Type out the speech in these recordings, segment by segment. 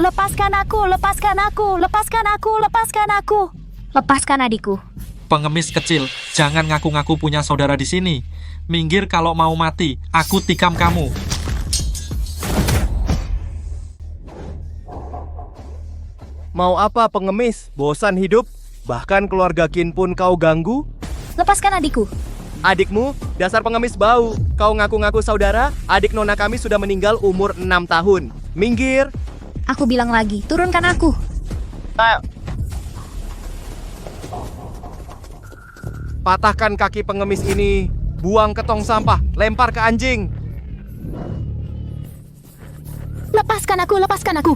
Lepaskan aku, lepaskan aku, lepaskan aku, lepaskan aku. Lepaskan adikku. Pengemis kecil, jangan ngaku-ngaku punya saudara di sini. Minggir kalau mau mati, aku tikam kamu. Mau apa pengemis? Bosan hidup? Bahkan keluarga Kin pun kau ganggu? Lepaskan adikku. Adikmu, dasar pengemis bau. Kau ngaku-ngaku saudara, adik nona kami sudah meninggal umur 6 tahun. Minggir! Aku bilang lagi, turunkan aku. Patahkan kaki pengemis ini. Buang ke tong sampah, lempar ke anjing. Lepaskan aku, lepaskan aku.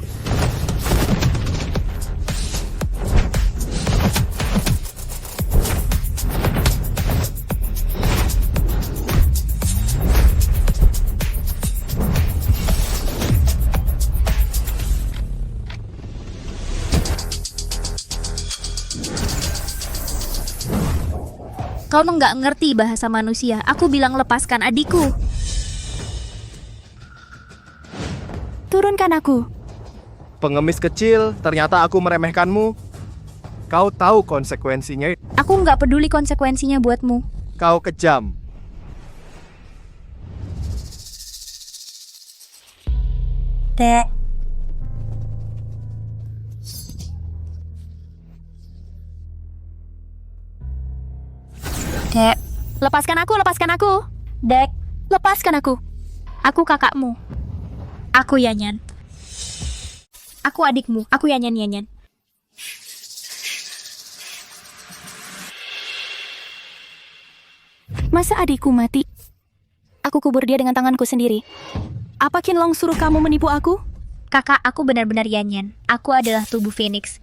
Kau nggak ngerti bahasa manusia. Aku bilang lepaskan adikku. Turunkan aku. Pengemis kecil, ternyata aku meremehkanmu. Kau tahu konsekuensinya. Aku nggak peduli konsekuensinya buatmu. Kau kejam. Dek. Dek. Lepaskan aku, lepaskan aku. Dek. Lepaskan aku. Aku kakakmu. Aku Yanyan. Aku adikmu. Aku Yanyan. Masa adikku mati? Aku kubur dia dengan tanganku sendiri. Apa Kin Long suruh kamu menipu aku? Kakak, aku benar-benar Yanyan. Aku adalah tubuh Phoenix.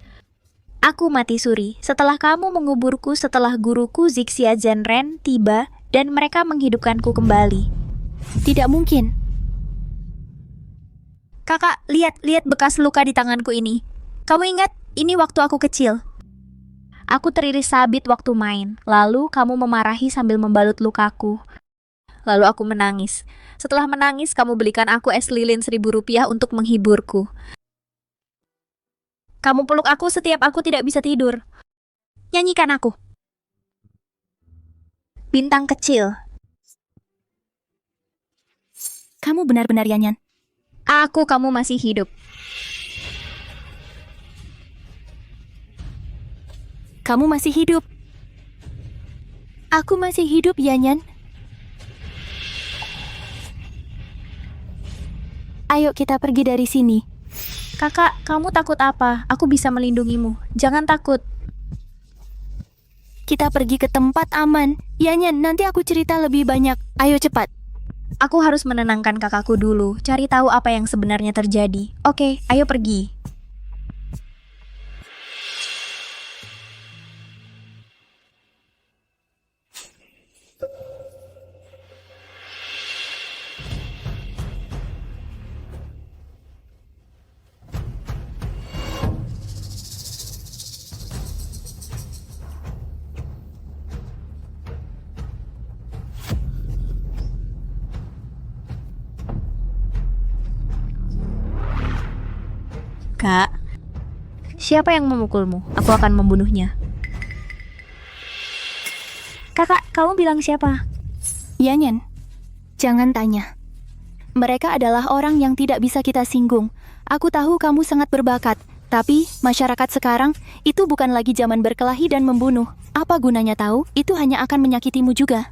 Aku mati suri setelah kamu menguburku setelah guruku Zixia Zhenren tiba dan mereka menghidupkanku kembali. Tidak mungkin. Kakak, lihat bekas luka di tanganku ini. Kamu ingat, ini waktu aku kecil. Aku teriris sabit waktu main, lalu kamu memarahi sambil membalut lukaku. Lalu aku menangis. Setelah menangis, kamu belikan aku es lilin Rp1.000 untuk menghiburku. Kamu peluk aku setiap aku tidak bisa tidur. Nyanyikan aku. Bintang kecil. Kamu benar-benar Yanyan. Kamu masih hidup. Kamu masih hidup. Aku masih hidup, Yanyan. Ayo kita pergi dari sini. Kakak, kamu takut apa? Aku bisa melindungimu. Jangan takut. Kita pergi ke tempat aman. Yanyan, nanti aku cerita lebih banyak. Ayo cepat. Aku harus menenangkan kakakku dulu. Cari tahu apa yang sebenarnya terjadi. Oke, ayo pergi. Kak, siapa yang memukulmu? Aku akan membunuhnya. Kakak, kamu bilang siapa? Yanyan, jangan tanya. Mereka adalah orang yang tidak bisa kita singgung. Aku tahu kamu sangat berbakat, tapi masyarakat sekarang itu bukan lagi zaman berkelahi dan membunuh. Apa gunanya tahu? Itu hanya akan menyakitimu juga.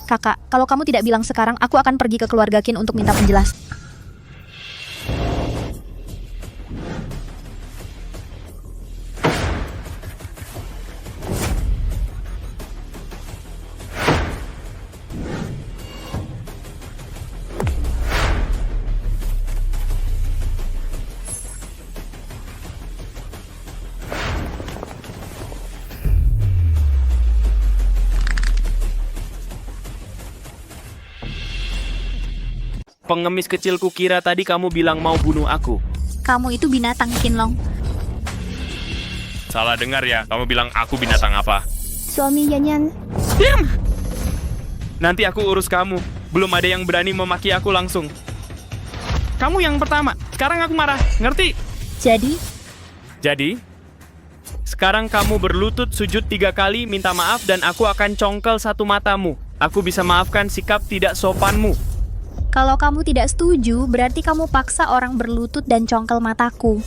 Kakak, kalau kamu tidak bilang sekarang, aku akan pergi ke keluarga Kin untuk minta penjelasan. Pengemis kecil kukira tadi kamu bilang mau bunuh aku. Kamu itu binatang, Kin Long. Salah dengar ya, kamu bilang aku binatang apa? Suami Yanyan. Diam! Nanti aku urus kamu. Belum ada yang berani memaki aku langsung. Kamu yang pertama. Sekarang aku marah, ngerti? Jadi, Sekarang kamu berlutut sujud 3 kali minta maaf dan aku akan congkel satu matamu. Aku bisa maafkan sikap tidak sopanmu. kalau kamu tidak setuju, berarti kamu paksa orang berlutut dan congkel mataku.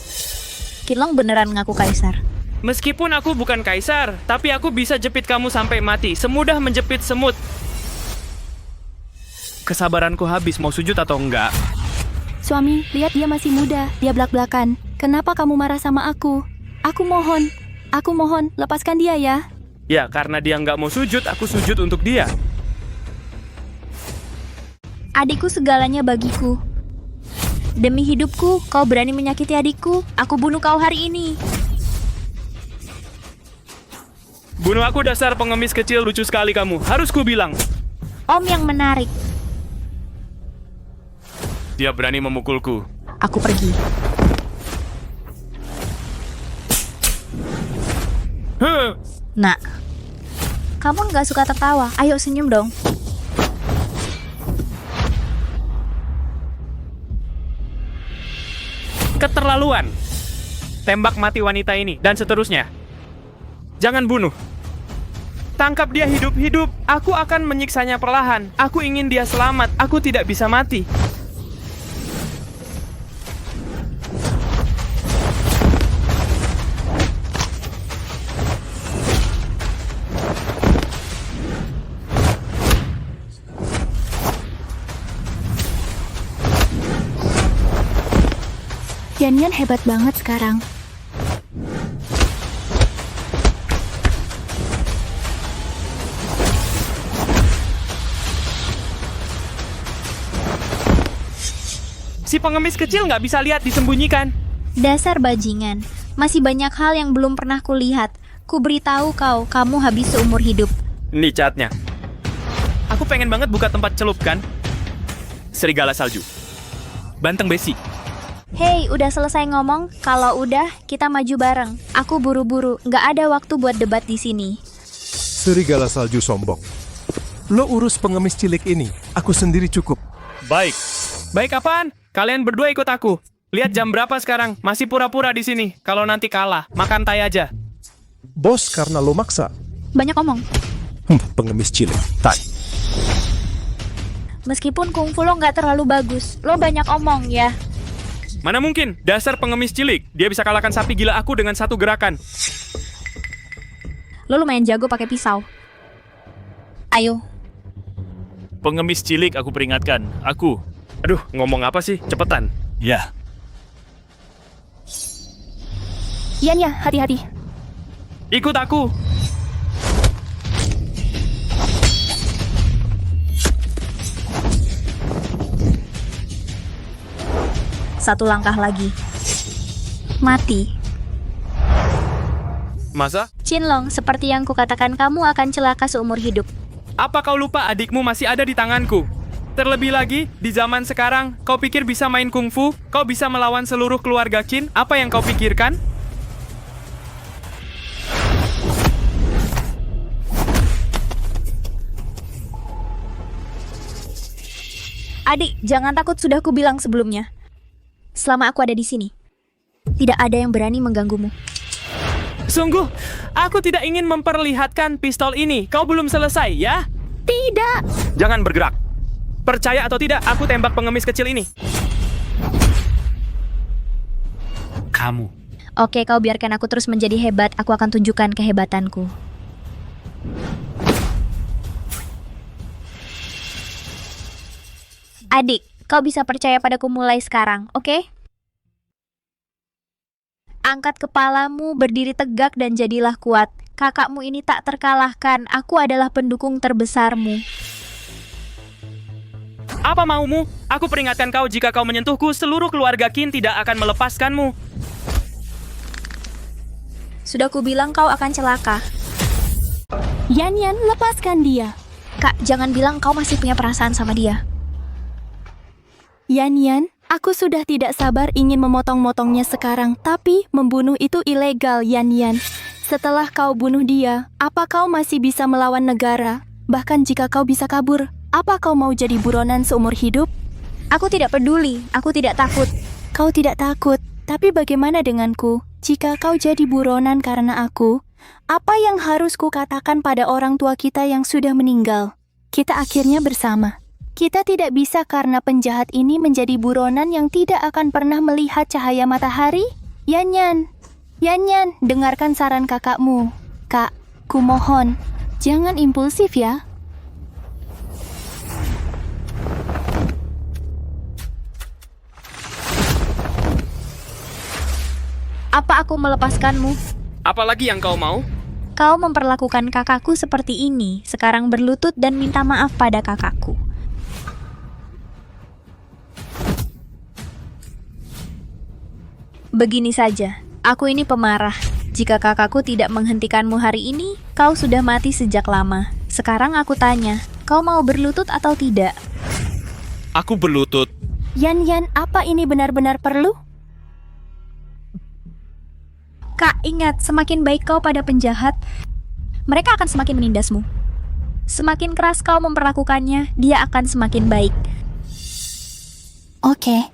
Kinlong beneran ngaku kaisar. Meskipun aku bukan kaisar, tapi aku bisa jepit kamu sampai mati, semudah menjepit semut. Kesabaranku habis, mau sujud atau enggak? Suami, lihat dia masih muda, dia belak-belakan. Kenapa kamu marah sama aku? Aku mohon, lepaskan dia ya. Ya, karena dia nggak mau sujud, aku sujud untuk dia. Adikku segalanya bagiku. Demi hidupku, kau berani menyakiti adikku. Aku bunuh kau hari ini. Bunuh aku dasar pengemis kecil, lucu sekali kamu. Harus ku bilang. Om yang menarik. Dia berani memukulku. Aku pergi. Nak, kamu nggak suka tertawa. Ayo senyum dong. Keterlaluan. Tembak mati wanita ini, dan seterusnya. Jangan bunuh. Tangkap dia hidup-hidup. Aku akan menyiksanya perlahan. Aku ingin dia selamat. Aku tidak bisa mati. Yan hebat banget sekarang. Si pengemis kecil nggak bisa lihat, disembunyikan. Dasar bajingan. Masih banyak hal yang belum pernah kulihat. Ku beritahu kau, kamu habis seumur hidup. Ini catnya. Aku pengen banget buka tempat celup kan? Serigala salju. Banteng besi. Hei, udah selesai ngomong? Kalau udah, kita maju bareng. Aku buru-buru, nggak ada waktu buat debat di sini. Serigala salju sombong. Lo urus pengemis cilik ini, aku sendiri cukup. Baik. Baik apaan? Kalian berdua ikut aku. Lihat jam berapa sekarang? Masih pura-pura di sini. Kalau nanti kalah, makan tai aja. Bos, karena lo maksa. Banyak omong. Pengemis cilik, tai. Meskipun kungfu lo nggak terlalu bagus, lo banyak omong ya. Mana mungkin? Dasar pengemis cilik. Dia bisa kalahkan sapi gila aku dengan satu gerakan. Lo lumayan jago pakai pisau. Ayo. Pengemis cilik, aku peringatkan. Aku. Aduh, ngomong apa sih? Cepetan. Ya. Yan ya, hati-hati. Ikut aku. Satu langkah lagi. Mati. Masa? Chinlong, seperti yang kukatakan, kamu akan celaka seumur hidup. Apa kau lupa adikmu masih ada di tanganku? Terlebih lagi, di zaman sekarang, kau pikir bisa main kungfu? Kau bisa melawan seluruh keluarga Qin? Apa yang kau pikirkan? Adik, jangan takut, sudah kubilang sebelumnya. Selama aku ada di sini, tidak ada yang berani mengganggumu. Sungguh, aku tidak ingin memperlihatkan pistol ini. Kau belum selesai, ya? Tidak. Jangan bergerak. Percaya atau tidak, aku tembak pengemis kecil ini. Kamu. Oke, kau biarkan aku terus menjadi hebat. Aku akan tunjukkan kehebatanku. Adik, kau bisa percaya padaku mulai sekarang, oke? Angkat kepalamu, berdiri tegak dan jadilah kuat. Kakakmu ini tak terkalahkan. Aku adalah pendukung terbesarmu. Apa maumu? Aku peringatkan kau, jika kau menyentuhku, seluruh keluarga Qin tidak akan melepaskanmu. Sudah kubilang kau akan celaka. Yan, lepaskan dia. Kak, jangan bilang kau masih punya perasaan sama dia. Yan, aku sudah tidak sabar ingin memotong-motongnya sekarang, tapi membunuh itu ilegal, Yan. Setelah kau bunuh dia, apa kau masih bisa melawan negara? Bahkan jika kau bisa kabur, apa kau mau jadi buronan seumur hidup? Aku tidak peduli, aku tidak takut. kau tidak takut. Tapi bagaimana denganku? Jika kau jadi buronan karena aku, apa yang harus kukatakan pada orang tua kita yang sudah meninggal? Kita akhirnya bersama. Kita tidak bisa karena penjahat ini menjadi buronan yang tidak akan pernah melihat cahaya matahari? Yanyan, Yanyan, dengarkan saran kakakmu. Kak, kumohon, jangan impulsif ya. Apa aku melepaskanmu? Apalagi yang kau mau? Kau memperlakukan kakakku seperti ini. Sekarang berlutut dan minta maaf pada kakakku. Begini saja, aku ini pemarah. Jika kakakku tidak menghentikanmu hari ini, kau sudah mati sejak lama. Sekarang aku tanya, kau mau berlutut atau tidak? Aku berlutut. Yan, apa ini benar-benar perlu? Kak, ingat, semakin baik kau pada penjahat, mereka akan semakin menindasmu. Semakin keras kau memperlakukannya, dia akan semakin baik. Oke.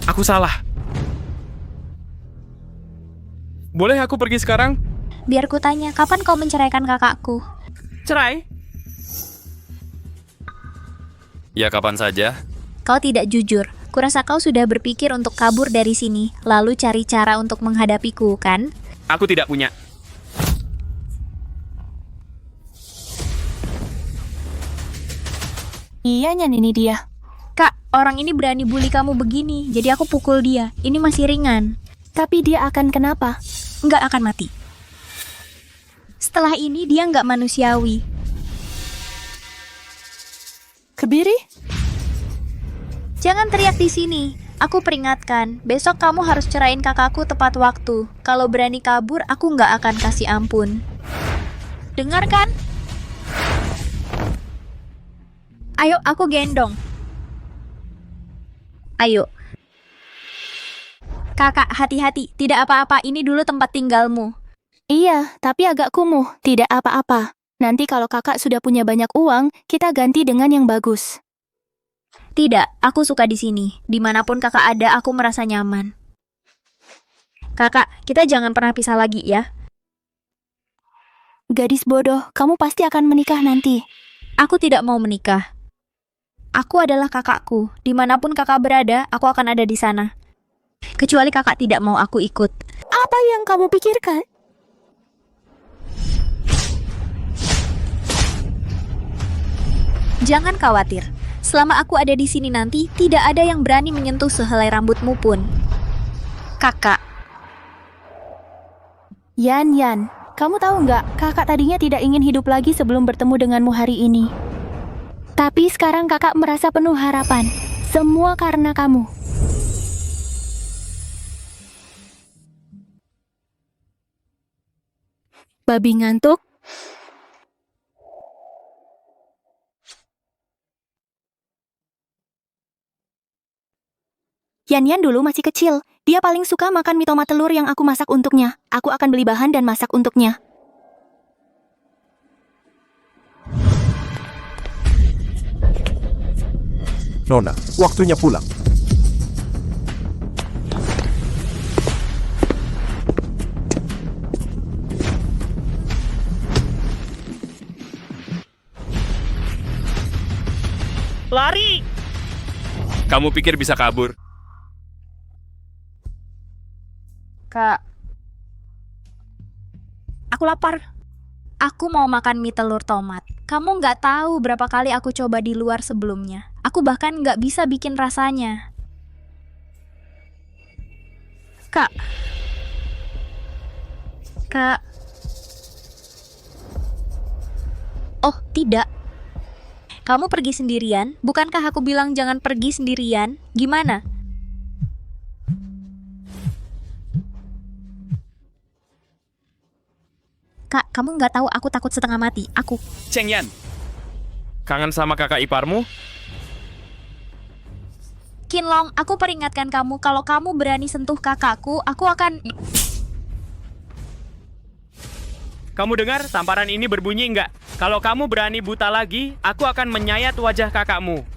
Aku salah. Boleh aku pergi sekarang? Biar ku tanya, kapan kau menceraikan kakakku? Cerai? Ya kapan saja. Kau tidak jujur. Kurasa kau sudah berpikir untuk kabur dari sini, lalu cari cara untuk menghadapiku, kan? Aku tidak punya. Iya, Nyan, ini dia. Kak, orang ini berani bully kamu begini, jadi aku pukul dia. Ini masih ringan. Tapi dia akan kenapa? Nggak akan mati. Setelah ini dia nggak manusiawi. Kebiri? Jangan teriak di sini. Aku peringatkan, besok kamu harus cerain kakakku tepat waktu. Kalau berani kabur, aku nggak akan kasih ampun. Dengarkan? Ayo, aku gendong. Ayo. Kakak, hati-hati. Tidak apa-apa, ini dulu tempat tinggalmu. Iya, tapi agak kumuh. Tidak apa-apa. Nanti kalau kakak sudah punya banyak uang, kita ganti dengan yang bagus. Tidak, aku suka di sini. Dimanapun kakak ada, aku merasa nyaman. Kakak, kita jangan pernah pisah lagi ya. Gadis bodoh, kamu pasti akan menikah nanti. Aku tidak mau menikah. Aku adalah kakakku. Dimanapun kakak berada, aku akan ada di sana. Kecuali kakak tidak mau aku ikut. Apa yang kamu pikirkan? Jangan khawatir. Selama aku ada di sini nanti, tidak ada yang berani menyentuh sehelai rambutmu pun. Kakak. Yan, kamu tahu nggak, kakak tadinya tidak ingin hidup lagi sebelum bertemu denganmu hari ini. Tapi sekarang kakak merasa penuh harapan. Semua karena kamu. Babi ngantuk? Yan dulu masih kecil. Dia paling suka makan mie tomat telur yang aku masak untuknya. Aku akan beli bahan dan masak untuknya. Nona, waktunya pulang. Lari! Kamu pikir bisa kabur? Kak. Aku lapar. Aku mau makan mie telur tomat. Kamu nggak tahu berapa kali aku coba di luar sebelumnya. Aku bahkan nggak bisa bikin rasanya. Kak. Kak. Oh, tidak. Kamu pergi sendirian? Bukankah aku bilang jangan pergi sendirian? Gimana? Kak, kamu nggak tahu aku takut setengah mati. Aku. Cheng Yan. Kangen sama kakak iparmu? Qinlong, aku peringatkan kamu kalau kamu berani sentuh kakakku, aku akan... Kamu dengar tamparan ini berbunyi enggak? Kalau kamu berani buta lagi, aku akan menyayat wajah kakakmu.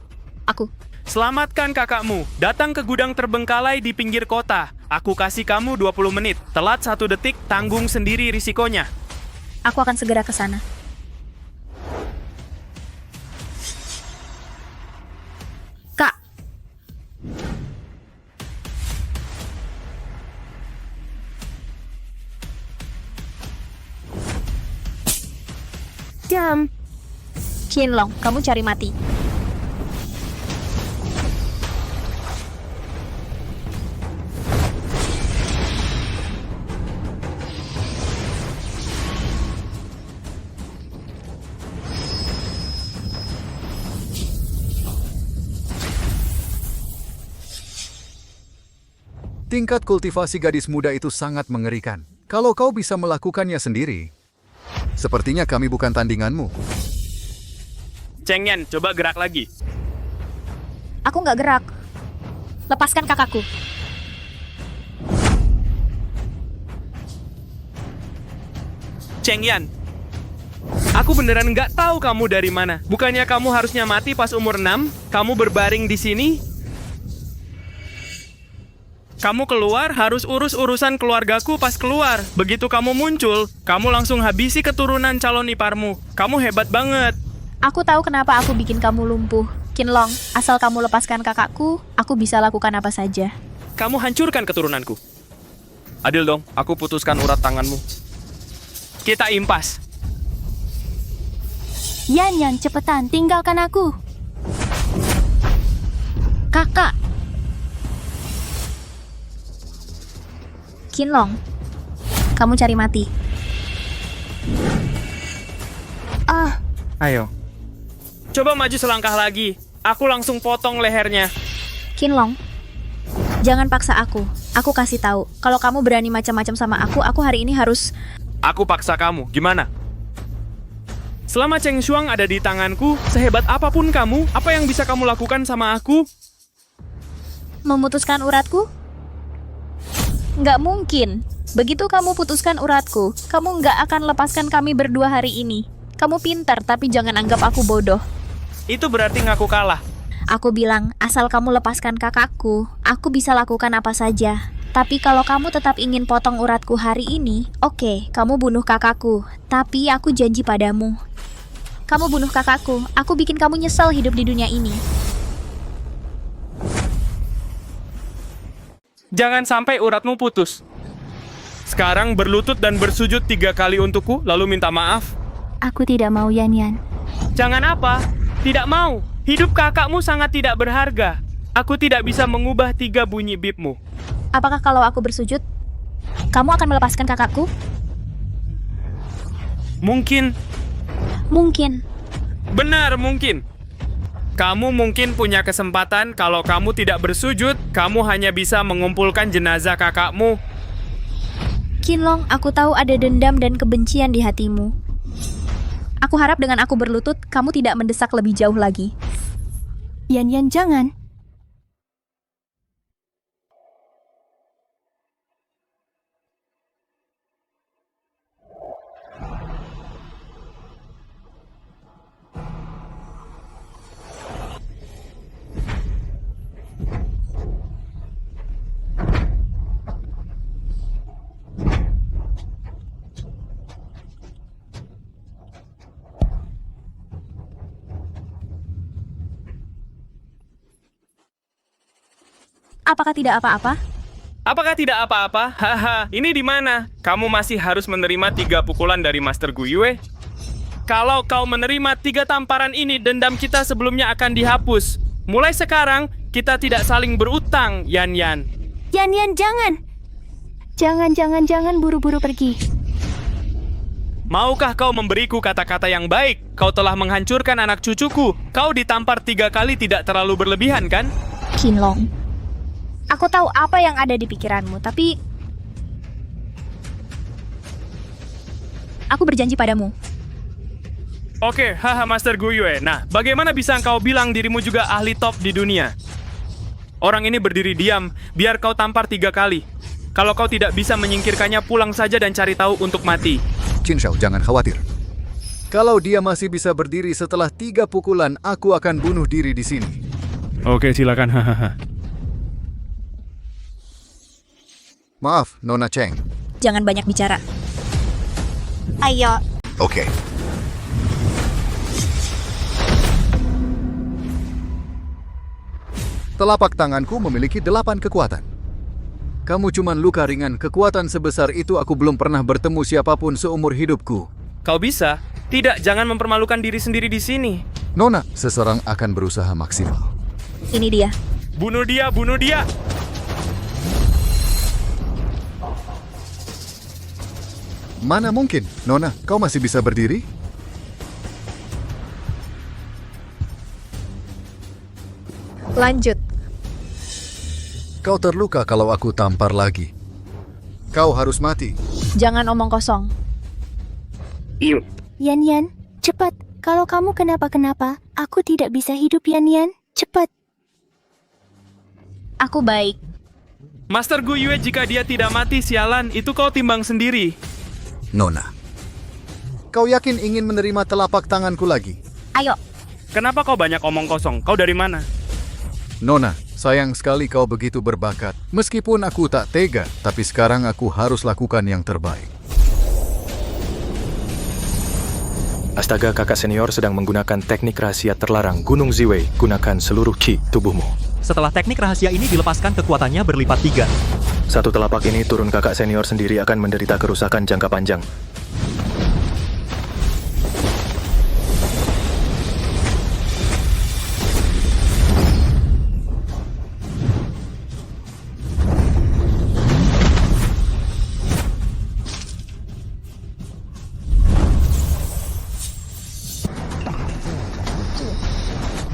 Aku. Selamatkan kakakmu. Datang ke gudang terbengkalai di pinggir kota. Aku kasih kamu 20 menit. Telat 1 detik, tanggung sendiri risikonya. Aku akan segera ke sana. Kak. Diam. Qinlong, kamu cari mati. Tingkat kultivasi gadis muda itu sangat mengerikan. Kalau kau bisa melakukannya sendiri, sepertinya kami bukan tandinganmu. Cheng Yan, coba gerak lagi. Aku nggak gerak. Lepaskan kakakku. Cheng Yan, aku beneran nggak tahu kamu dari mana. Bukannya kamu harusnya mati pas umur 6? Kamu berbaring di sini? Kamu keluar harus urus urusan keluargaku pas keluar. Begitu kamu muncul, kamu langsung habisi keturunan calon iparmu. Kamu hebat banget. Aku tahu kenapa aku bikin kamu lumpuh. Qinlong, asal kamu lepaskan kakakku, aku bisa lakukan apa saja. Kamu hancurkan keturunanku. Adil dong, aku putuskan urat tanganmu. Kita impas. Yan, cepetan, tinggalkan aku. Kakak. Qinlong, kamu cari mati. Ah, Ayo. Coba maju selangkah lagi. Aku langsung potong lehernya. Qinlong, jangan paksa aku. Aku kasih tahu, kalau kamu berani macam-macam sama aku hari ini harus... Aku paksa kamu, gimana? Selama Cheng Shuang ada di tanganku, sehebat apapun kamu, apa yang bisa kamu lakukan sama aku? Memutuskan uratku? Nggak mungkin. Begitu kamu putuskan uratku, kamu nggak akan lepaskan kami berdua hari ini. Kamu pintar, tapi jangan anggap aku bodoh. Itu berarti ngaku kalah. Aku bilang, asal kamu lepaskan kakakku, aku bisa lakukan apa saja. Tapi kalau kamu tetap ingin potong uratku hari ini, oke, kamu bunuh kakakku. Tapi aku janji padamu. Kamu bunuh kakakku, aku bikin kamu nyesel hidup di dunia ini. Jangan sampai uratmu putus. Sekarang berlutut dan bersujud 3 kali untukku, lalu minta maaf. aku tidak mau, Yan. Jangan apa? Tidak mau. Hidup kakakmu sangat tidak berharga. Aku tidak bisa mengubah 3 bunyi bipmu. Apakah kalau aku bersujud, kamu akan melepaskan kakakku? Mungkin. Mungkin. Benar, mungkin. Kamu mungkin punya kesempatan kalau kamu tidak bersujud, kamu hanya bisa mengumpulkan jenazah kakakmu. Qinlong, aku tahu ada dendam dan kebencian di hatimu. Aku harap dengan aku berlutut, kamu tidak mendesak lebih jauh lagi. Yan, jangan. Apakah tidak apa-apa? Apakah tidak apa-apa? Haha, ini di mana? Kamu masih harus menerima 3 pukulan dari Master Guyue. Kalau kau menerima 3 tamparan ini, dendam kita sebelumnya akan dihapus. Mulai sekarang, kita tidak saling berutang, Yan. Yan, jangan. Jangan buru-buru pergi. Maukah kau memberiku kata-kata yang baik? Kau telah menghancurkan anak cucuku. Kau ditampar 3 kali tidak terlalu berlebihan, kan? Qinlong, aku tahu apa yang ada di pikiranmu, tapi... Aku berjanji padamu. Oke, haha Master Guyue. Nah, bagaimana bisa engkau bilang dirimu juga ahli top di dunia? Orang ini berdiri diam, biar kau tampar 3 kali. Kalau kau tidak bisa menyingkirkannya, pulang saja dan cari tahu untuk mati. Qin Shao, jangan khawatir. Kalau dia masih bisa berdiri setelah 3 pukulan, aku akan bunuh diri di sini. Oke, silakan. Maaf, Nona Cheng. Jangan banyak bicara. Ayo. Oke. Telapak tanganku memiliki 8 kekuatan. Kamu cuman luka ringan, kekuatan sebesar itu aku belum pernah bertemu siapapun seumur hidupku. Kau bisa? Tidak, jangan mempermalukan diri sendiri di sini. Nona, seseorang akan berusaha maksimal. Ini dia. Bunuh dia, bunuh dia! Mana mungkin, Nona, kau masih bisa berdiri? Lanjut. Kau terluka kalau aku tampar lagi. Kau harus mati. Jangan omong kosong. Yan Yan, cepat. Kalau kamu kenapa-kenapa, aku tidak bisa hidup Yan Yan. Cepat. Aku baik. Master Gu Yue, jika dia tidak mati, sialan, itu kau timbang sendiri. Nona, kau yakin ingin menerima telapak tanganku lagi? Ayo. Kenapa kau banyak omong kosong? Kau dari mana? Nona, sayang sekali kau begitu berbakat. Meskipun aku tak tega, tapi sekarang aku harus lakukan yang terbaik. Astaga, kakak senior sedang menggunakan teknik rahasia terlarang Gunung Ziwei. Gunakan seluruh ki tubuhmu. Setelah teknik rahasia ini dilepaskan, kekuatannya berlipat 3. Satu telapak ini turun kakak senior sendiri akan menderita kerusakan jangka panjang.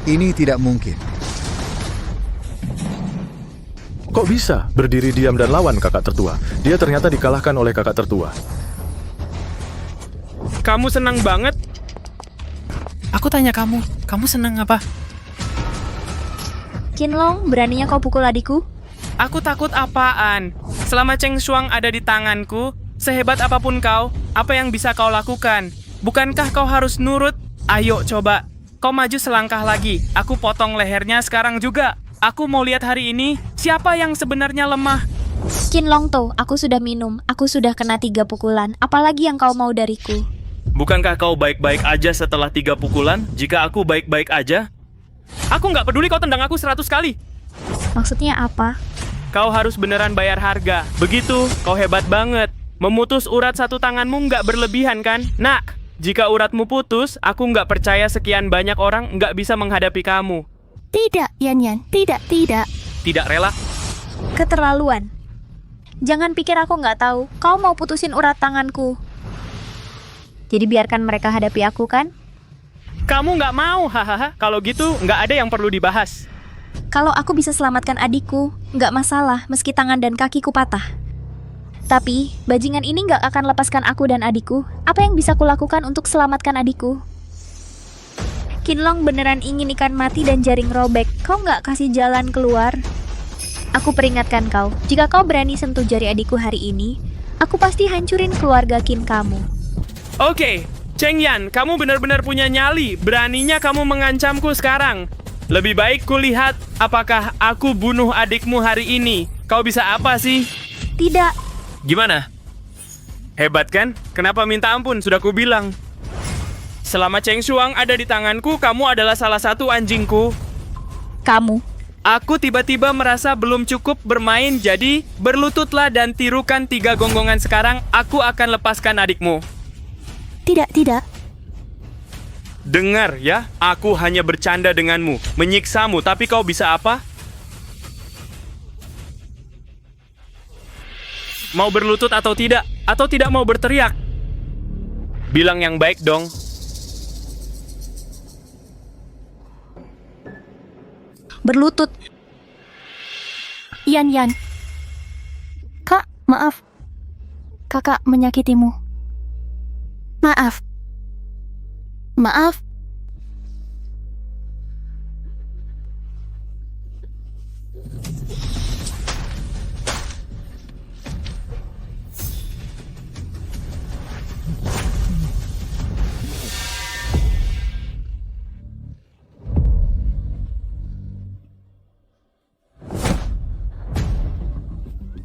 Ini tidak mungkin. Kok bisa berdiri diam dan lawan kakak tertua? Dia ternyata dikalahkan oleh kakak tertua. Kamu senang banget? Aku tanya kamu senang apa? Qinlong, beraninya kau pukul adikku? Aku takut apaan? Selama Cheng Shuang ada di tanganku, sehebat apapun kau, apa yang bisa kau lakukan? Bukankah kau harus nurut? Ayo coba, kau maju selangkah lagi. Aku potong lehernya sekarang juga. Aku mau lihat hari ini siapa yang sebenarnya lemah. Qinlong tuh, aku sudah minum. Aku sudah kena 3 pukulan. Apalagi yang kau mau dariku? Bukankah kau baik-baik aja setelah 3 pukulan? Jika aku baik-baik aja, aku nggak peduli kau tendang aku 100 kali. Maksudnya apa? Kau harus beneran bayar harga. Begitu, kau hebat banget. Memutus urat satu tanganmu nggak berlebihan kan? Nak, jika uratmu putus, aku nggak percaya sekian banyak orang nggak bisa menghadapi kamu. Tidak, Yan Yan. Tidak. Tidak rela? Keterlaluan. Jangan pikir aku nggak tahu. Kau mau putusin urat tanganku. Jadi biarkan mereka hadapi aku kan? Kamu nggak mau, hahaha. Kalau gitu, nggak ada yang perlu dibahas. Kalau aku bisa selamatkan adikku, nggak masalah meski tangan dan kakiku patah. Tapi, bajingan ini nggak akan lepaskan aku dan adikku. Apa yang bisa kulakukan untuk selamatkan adikku? Qinlong beneran ingin ikan mati dan jaring robek. Kau nggak kasih jalan keluar? Aku peringatkan kau, jika kau berani sentuh jari adikku hari ini, aku pasti hancurin keluarga Qin kamu. Oke, Cheng Yan, kamu benar-benar punya nyali. Beraninya kamu mengancamku sekarang. Lebih baik kulihat apakah aku bunuh adikmu hari ini. Kau bisa apa sih? Tidak. Gimana? Hebat kan? Kenapa minta ampun? Sudah kubilang. Selama Cheng Shuang ada di tanganku, kamu adalah salah satu anjingku. Kamu. Aku tiba-tiba merasa belum cukup bermain, jadi berlututlah dan tirukan 3 gonggongan sekarang. Aku akan lepaskan adikmu. Tidak. Dengar ya, aku hanya bercanda denganmu, menyiksamu, tapi kau bisa apa? Mau berlutut atau tidak? Atau tidak mau berteriak? Bilang yang baik dong. Berlutut. Yan. Kak, maaf. Kakak menyakitimu. Maaf.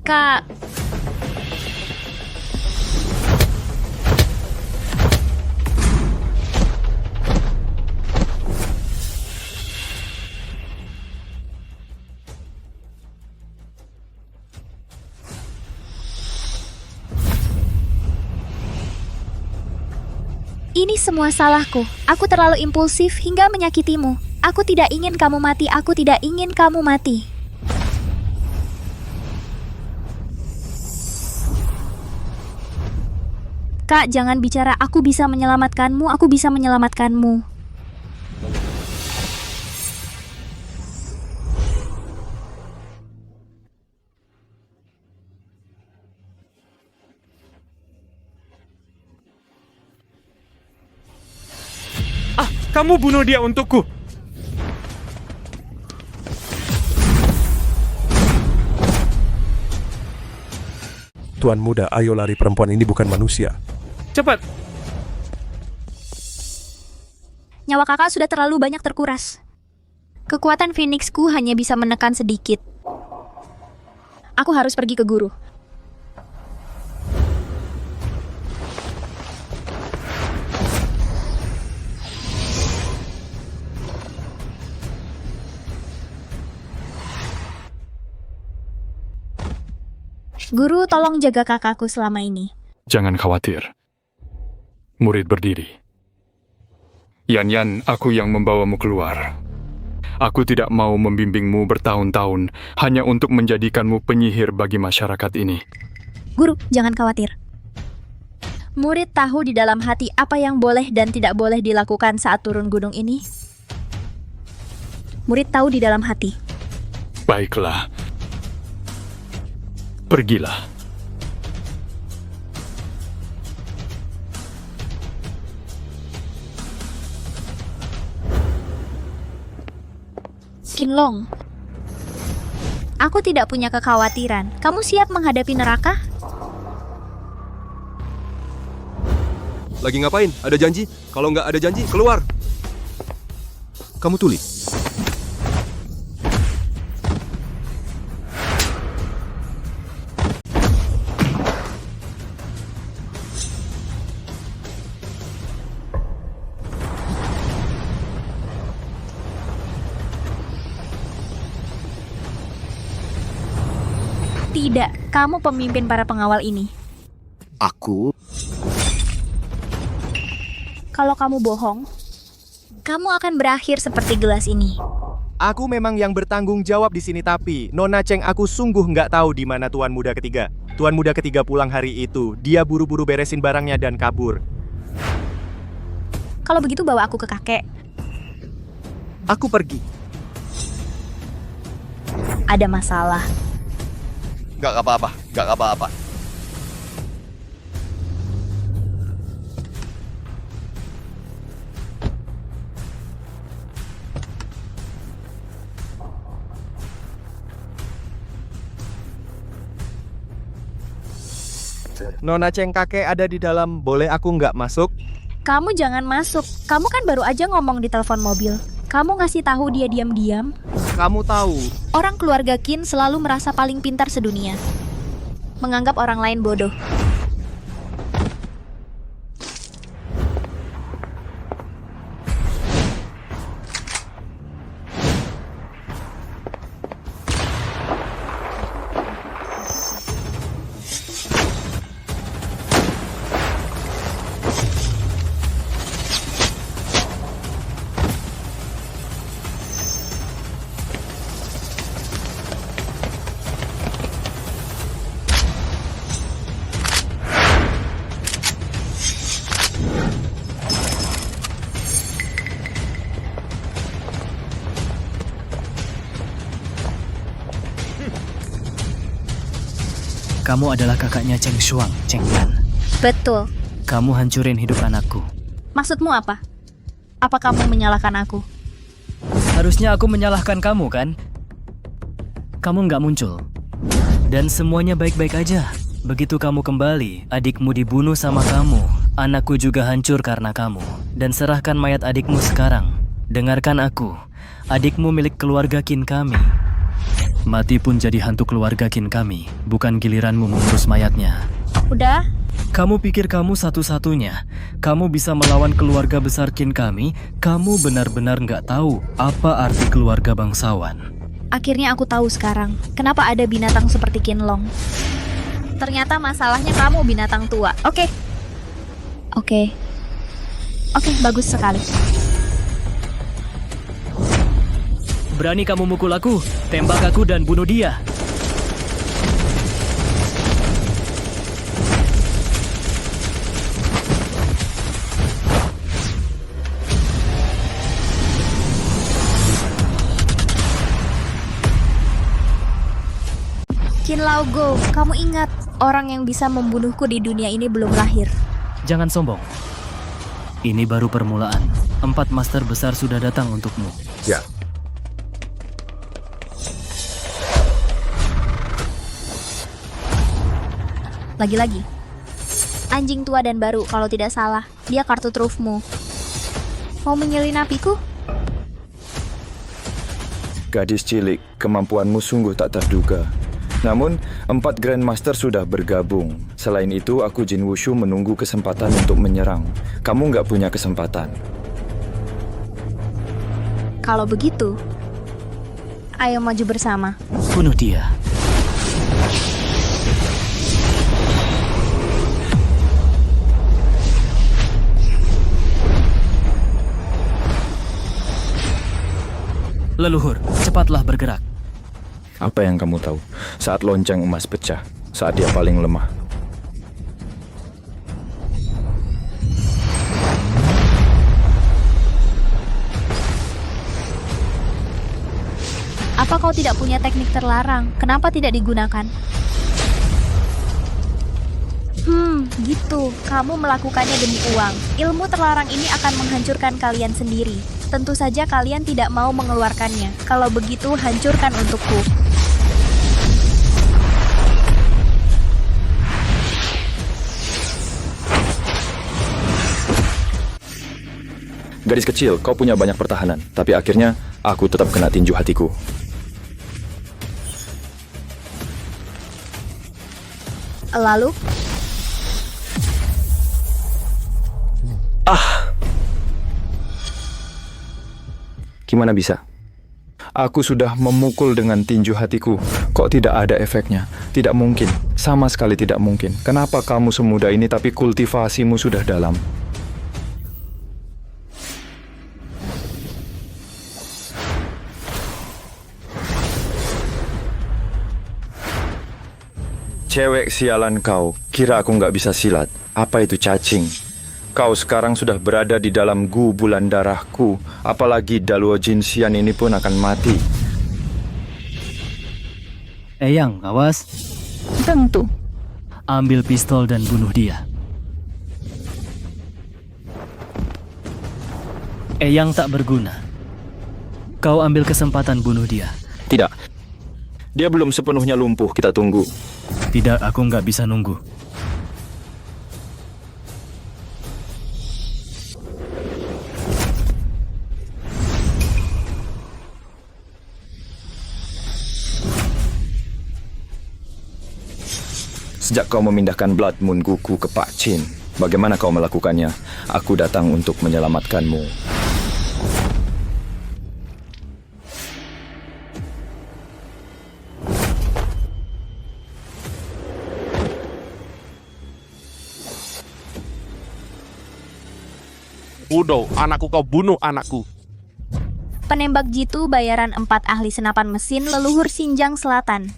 Kak, ini semua salahku. Aku terlalu impulsif hingga menyakitimu. Aku tidak ingin kamu mati. Aku tidak ingin kamu mati. Kak, jangan bicara. Aku bisa menyelamatkanmu. Aku bisa menyelamatkanmu. Kamu bunuh dia untukku. Tuan muda, ayo lari, perempuan ini bukan manusia. Cepat. Nyawa kakak sudah terlalu banyak terkuras. Kekuatan Phoenixku hanya bisa menekan sedikit. Aku harus pergi ke guru. Guru, tolong jaga kakakku selama ini. Jangan khawatir. Murid berdiri. Yan, aku yang membawamu keluar. Aku tidak mau membimbingmu bertahun-tahun hanya untuk menjadikanmu penyihir bagi masyarakat ini. Guru, jangan khawatir. Murid tahu di dalam hati apa yang boleh dan tidak boleh dilakukan saat turun gunung ini. Murid tahu di dalam hati. Baiklah. Pergilah. Qinglong, aku tidak punya kekhawatiran. Kamu siap menghadapi neraka? Lagi ngapain? Ada janji? Kalau nggak ada janji, keluar. Kamu tuli. Tidak, kamu pemimpin para pengawal ini. Aku? Kalau kamu bohong, kamu akan berakhir seperti gelas ini. Aku memang yang bertanggung jawab di sini, tapi Nona Cheng, aku sungguh nggak tahu di mana Tuan Muda Ketiga. Tuan Muda Ketiga pulang hari itu. Dia buru-buru beresin barangnya dan kabur. Kalau begitu bawa aku ke kakek. Aku pergi. Ada masalah. Nggak apa-apa, nggak apa-apa. Nona Cheng, kakek ada di dalam. Boleh aku nggak masuk? Kamu jangan masuk. Kamu kan baru aja ngomong di telepon mobil. Kamu ngasih tahu dia diam-diam. Kamu tahu. Orang keluarga Qin selalu merasa paling pintar sedunia. Menganggap orang lain bodoh. Kamu adalah kakaknya Cheng Shuang, Cheng Yan. Betul. Kamu hancurin hidup anakku. Maksudmu apa? Apa kamu menyalahkan aku? Harusnya aku menyalahkan kamu, kan? Kamu nggak muncul. Dan semuanya baik-baik aja. Begitu kamu kembali, adikmu dibunuh sama kamu. Anakku juga hancur karena kamu. Dan serahkan mayat adikmu sekarang. Dengarkan aku. Adikmu milik keluarga Qin kami. Mati pun jadi hantu keluarga Qin kami, bukan giliranmu mengurus mayatnya. Udah, Kamu pikir kamu satu-satunya? Kamu bisa melawan keluarga besar Qin kami? Kamu benar-benar nggak tahu apa arti keluarga bangsawan. akhirnya aku tahu sekarang kenapa ada binatang seperti Qinlong. Ternyata masalahnya kamu binatang tua. Oke, bagus sekali. Berani kamu mukul aku, tembak aku dan bunuh dia. Qin Lao Go, kamu ingat, orang yang bisa membunuhku di dunia ini belum lahir. Jangan sombong. Ini baru permulaan. 4 master besar sudah datang untukmu. Ya, Lagi-lagi. Anjing tua dan baru kalau tidak salah. Dia kartu trufmu. Mau menyelinapiku? Gadis cilik, kemampuanmu sungguh tak terduga. Namun, 4 Grandmaster sudah bergabung. Selain itu, aku Jin Wushu menunggu kesempatan untuk menyerang. Kamu nggak punya kesempatan. Kalau begitu, ayo maju bersama. Bunuh dia. Leluhur, cepatlah bergerak. Apa yang kamu tahu? Saat lonceng emas pecah, saat dia paling lemah. Apa kau tidak punya teknik terlarang? Kenapa tidak digunakan? Gitu. Kamu melakukannya demi uang. Ilmu terlarang ini akan menghancurkan kalian sendiri. Tentu saja kalian tidak mau mengeluarkannya. Kalau begitu, hancurkan untukku. Gadis kecil, kau punya banyak pertahanan, tapi akhirnya aku tetap kena tinju hatiku. Lalu, Gimana bisa? Aku sudah memukul dengan tinju hatiku. Kok tidak ada efeknya? Tidak mungkin. Sama sekali tidak mungkin. Kenapa kamu semudah ini tapi kultivasimu sudah dalam? Cewek sialan kau. Kira aku nggak bisa silat. Apa itu cacing? Kau sekarang sudah berada di dalam gu bulan darahku. Apalagi Daluo Jinxian ini pun akan mati. Eyang, awas. Tentu. Ambil pistol dan bunuh dia. Eyang tak berguna. Kau ambil kesempatan bunuh dia. Tidak. Dia belum sepenuhnya lumpuh. Kita tunggu. Tidak, aku nggak bisa nunggu. Sejak kau memindahkan Blood Moon Guku ke Pak Chin, bagaimana kau melakukannya? Aku datang untuk menyelamatkanmu. Udo, anakku, kau bunuh anakku. penembak jitu bayaran 4 ahli senapan mesin leluhur Xinjiang Selatan.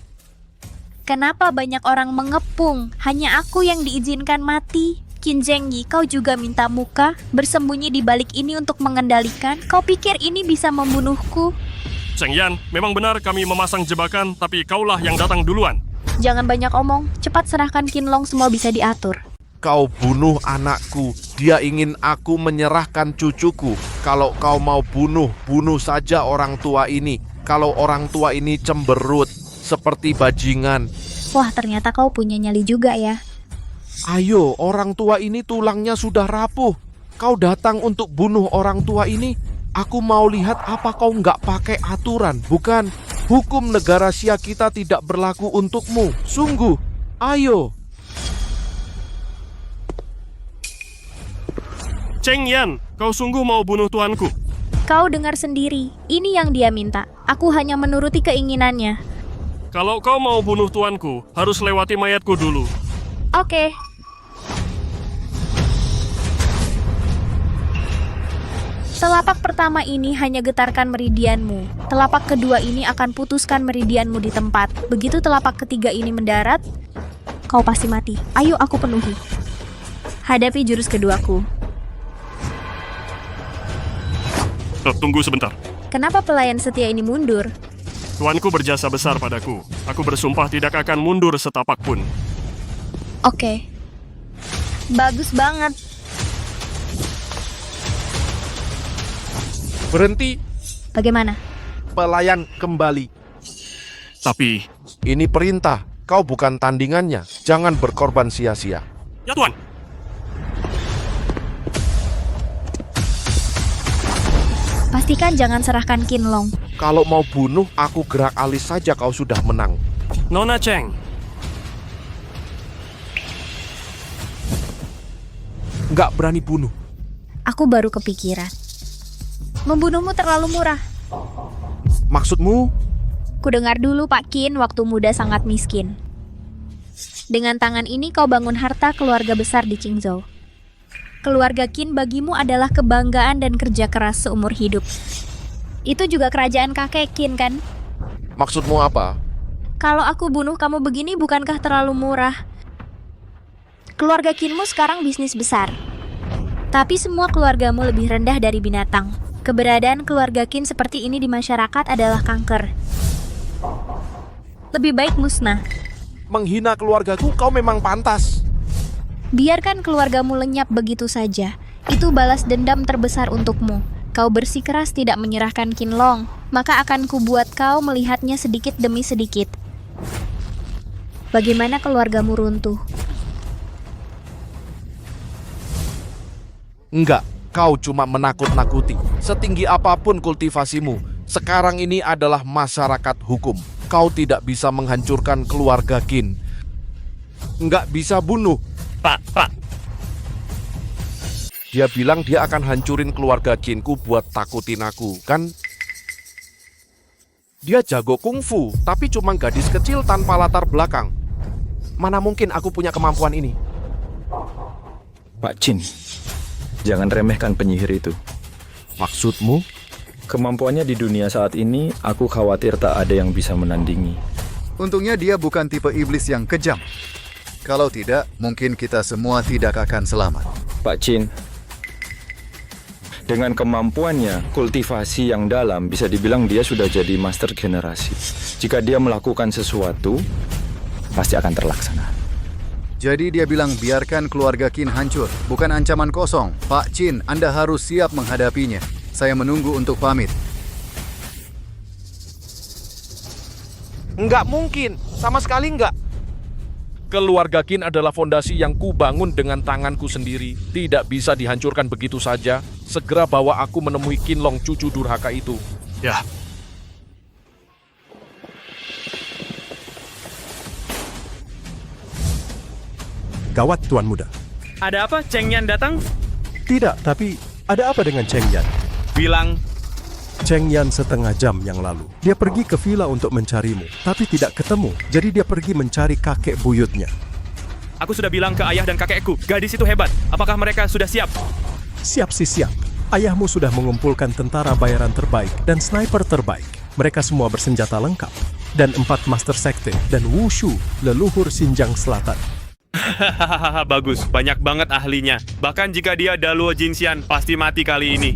Kenapa banyak orang mengepung? Hanya aku yang diizinkan mati. Qin Zhengyi, kau juga minta muka, bersembunyi di balik ini untuk mengendalikan? Kau pikir ini bisa membunuhku? Cheng Yan, memang benar kami memasang jebakan, tapi kaulah yang datang duluan. Jangan banyak omong, cepat serahkan Qinlong, semua bisa diatur. Kau bunuh anakku. Dia ingin aku menyerahkan cucuku. Kalau kau mau bunuh, bunuh saja orang tua ini. Kalau orang tua ini cemberut, seperti bajingan. Wah, ternyata kau punya nyali juga ya. Ayo, orang tua ini tulangnya sudah rapuh. Kau datang untuk bunuh orang tua ini. Aku mau lihat apa kau nggak pakai aturan, bukan Hukum negara Xia kita tidak berlaku untukmu. Sungguh, ayo. Cheng Yan, kau sungguh mau bunuh tuanku? Kau dengar sendiri, ini yang dia minta. Aku hanya menuruti keinginannya. Kalau kau mau bunuh tuanku, harus lewati mayatku dulu. Oke. Telapak pertama ini hanya getarkan meridianmu. Telapak kedua ini akan putuskan meridianmu di tempat. Begitu telapak ketiga ini mendarat, kau pasti mati. Ayo aku penuhi. Hadapi jurus keduaku. Tunggu sebentar. Kenapa pelayan setia ini mundur? Tuanku berjasa besar padaku. Aku bersumpah tidak akan mundur setapak pun. Oke. Bagus banget. Berhenti, Bagaimana? pelayan kembali. Tapi, Ini perintah, kau bukan tandingannya. Jangan berkorban sia-sia. ya tuan. Pastikan jangan serahkan Kinlong. Kalau mau bunuh, aku gerak alis saja kau sudah menang. Nona Cheng, Nggak berani bunuh. Aku baru kepikiran. Membunuhmu terlalu murah. Maksudmu? Kudengar dulu Pak Qin waktu muda sangat miskin. Dengan tangan ini kau bangun harta keluarga besar di Qingzhou. Keluarga Qin bagimu adalah kebanggaan dan kerja keras seumur hidup. Itu juga kerajaan kakek Qin kan? Maksudmu apa? Kalau aku bunuh kamu begini bukankah terlalu murah? Keluarga Qinmu sekarang bisnis besar. Tapi semua keluargamu lebih rendah dari binatang. Keberadaan keluarga Qin seperti ini di masyarakat adalah kanker. Lebih baik musnah. Menghina keluargaku kau memang pantas. Biarkan keluargamu lenyap begitu saja. Itu balas dendam terbesar untukmu. Kau bersikeras tidak menyerahkan Kinlong, maka akan kubuat kau melihatnya sedikit demi sedikit. Bagaimana keluargamu runtuh? Enggak, kau cuma menakut-nakuti. Setinggi apapun kultivasimu, sekarang ini adalah masyarakat hukum. Kau tidak bisa menghancurkan keluarga Qin. Enggak bisa bunuh. Pak. Dia bilang dia akan hancurin keluarga Qinku buat takutin aku, kan? Dia jago kungfu, tapi cuma gadis kecil tanpa latar belakang. Mana mungkin aku punya kemampuan ini? Pak Qin, jangan remehkan penyihir itu. Maksudmu? Kemampuannya di dunia saat ini, aku khawatir tak ada yang bisa menandingi. Untungnya dia bukan tipe iblis yang kejam. Kalau tidak, mungkin kita semua tidak akan selamat. Pak Qin, dengan kemampuannya, kultivasi yang dalam, bisa dibilang dia sudah jadi master generasi. Jika dia melakukan sesuatu, pasti akan terlaksana. Jadi dia bilang biarkan keluarga Qin hancur, bukan ancaman kosong. Pak Qin, Anda harus siap menghadapinya. Saya menunggu untuk pamit. Enggak mungkin, sama sekali enggak. Keluarga Qin adalah fondasi yang kubangun dengan tanganku sendiri. Tidak bisa dihancurkan begitu saja. Segera bawa aku menemui Kinlong cucu durhaka itu. Ya. Gawat, Tuan Muda. Ada apa? Cheng Yan datang? Tidak, tapi ada apa dengan Cheng Yan? Bilang, Cheng Yan setengah jam yang lalu. Dia pergi ke villa untuk mencarimu, tapi tidak ketemu. Jadi dia pergi mencari kakek buyutnya. aku sudah bilang ke ayah dan kakekku, gadis itu hebat. Apakah mereka sudah siap? Siap sih siap. Ayahmu sudah mengumpulkan tentara bayaran terbaik dan sniper terbaik. Mereka semua bersenjata lengkap. Dan 4 master sekte dan wushu, leluhur Xinjiang Selatan. Hahaha, bagus. Banyak banget ahlinya. Bahkan jika dia Daluo Jinxian, pasti mati kali ini.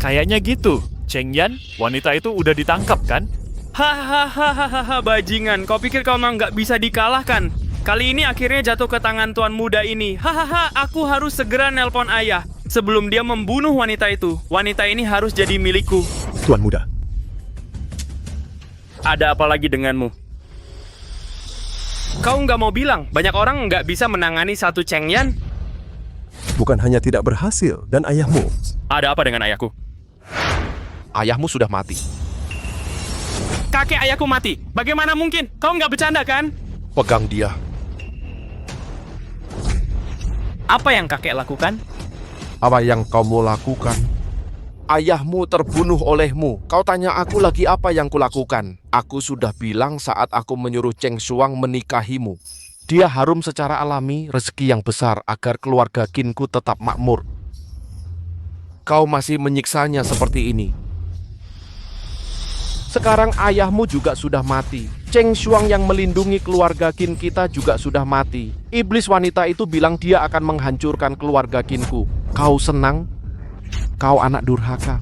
Kayaknya gitu. Cheng Yan, wanita itu udah ditangkap kan? Hahaha, bajingan. Kau pikir kau memang nggak bisa dikalahkan? Kali ini akhirnya jatuh ke tangan tuan muda ini. Hahaha, aku harus segera nelpon ayah. Sebelum dia membunuh wanita itu, wanita ini harus jadi milikku. Tuan Muda. Ada apa lagi denganmu? Kau nggak mau bilang, banyak orang nggak bisa menangani satu Cheng Yan? Bukan hanya tidak berhasil, dan ayahmu. Ada apa dengan ayahku? Ayahmu sudah mati. Kakek ayahku mati. Bagaimana mungkin? Kau nggak bercanda kan? Pegang dia. Apa yang kakek lakukan? Apa yang kau mau lakukan? Ayahmu terbunuh olehmu. Kau tanya aku lagi apa yang kulakukan? Aku sudah bilang saat aku menyuruh Cheng Shuang menikahimu. Dia harum secara alami, rezeki yang besar agar keluarga Qinku tetap makmur. Kau masih menyiksanya seperti ini. Sekarang ayahmu juga sudah mati. Cheng Shuang yang melindungi keluarga Qin kita juga sudah mati. Iblis wanita itu bilang dia akan menghancurkan keluarga Qinku. Kau senang? Kau anak durhaka.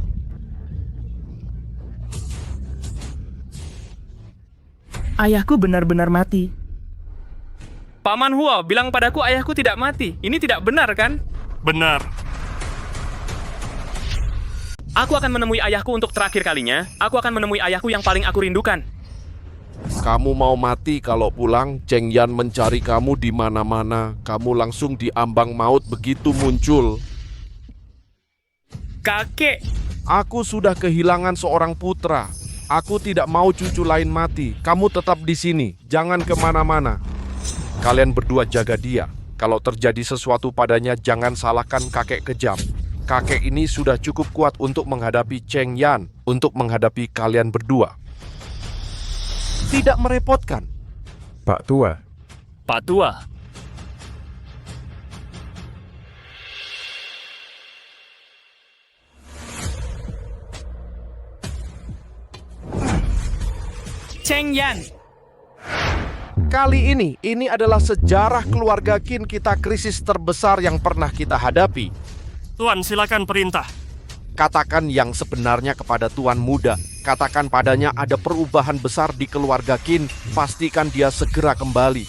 Ayahku benar-benar mati. Paman Huo bilang padaku ayahku tidak mati. Ini tidak benar kan? Benar. Aku akan menemui ayahku untuk terakhir kalinya. Aku akan menemui ayahku yang paling aku rindukan. Kamu mau mati kalau pulang, Cheng Yan mencari kamu di mana-mana. Kamu langsung diambang maut begitu muncul. Kakek, aku sudah kehilangan seorang putra. Aku tidak mau cucu lain mati. Kamu tetap di sini, jangan kemana-mana. Kalian berdua jaga dia. Kalau terjadi sesuatu padanya, jangan salahkan kakek kejam. Kakek ini sudah cukup kuat untuk menghadapi Cheng Yan, untuk menghadapi kalian berdua. Tidak merepotkan. Pak Tua, Pak Tua, Cheng Yan. Kali ini adalah sejarah keluarga Qin kita krisis terbesar yang pernah kita hadapi. Tuan, silakan perintah. Katakan yang sebenarnya kepada Tuan Muda. Katakan padanya ada perubahan besar di keluarga Qin. Pastikan dia segera kembali.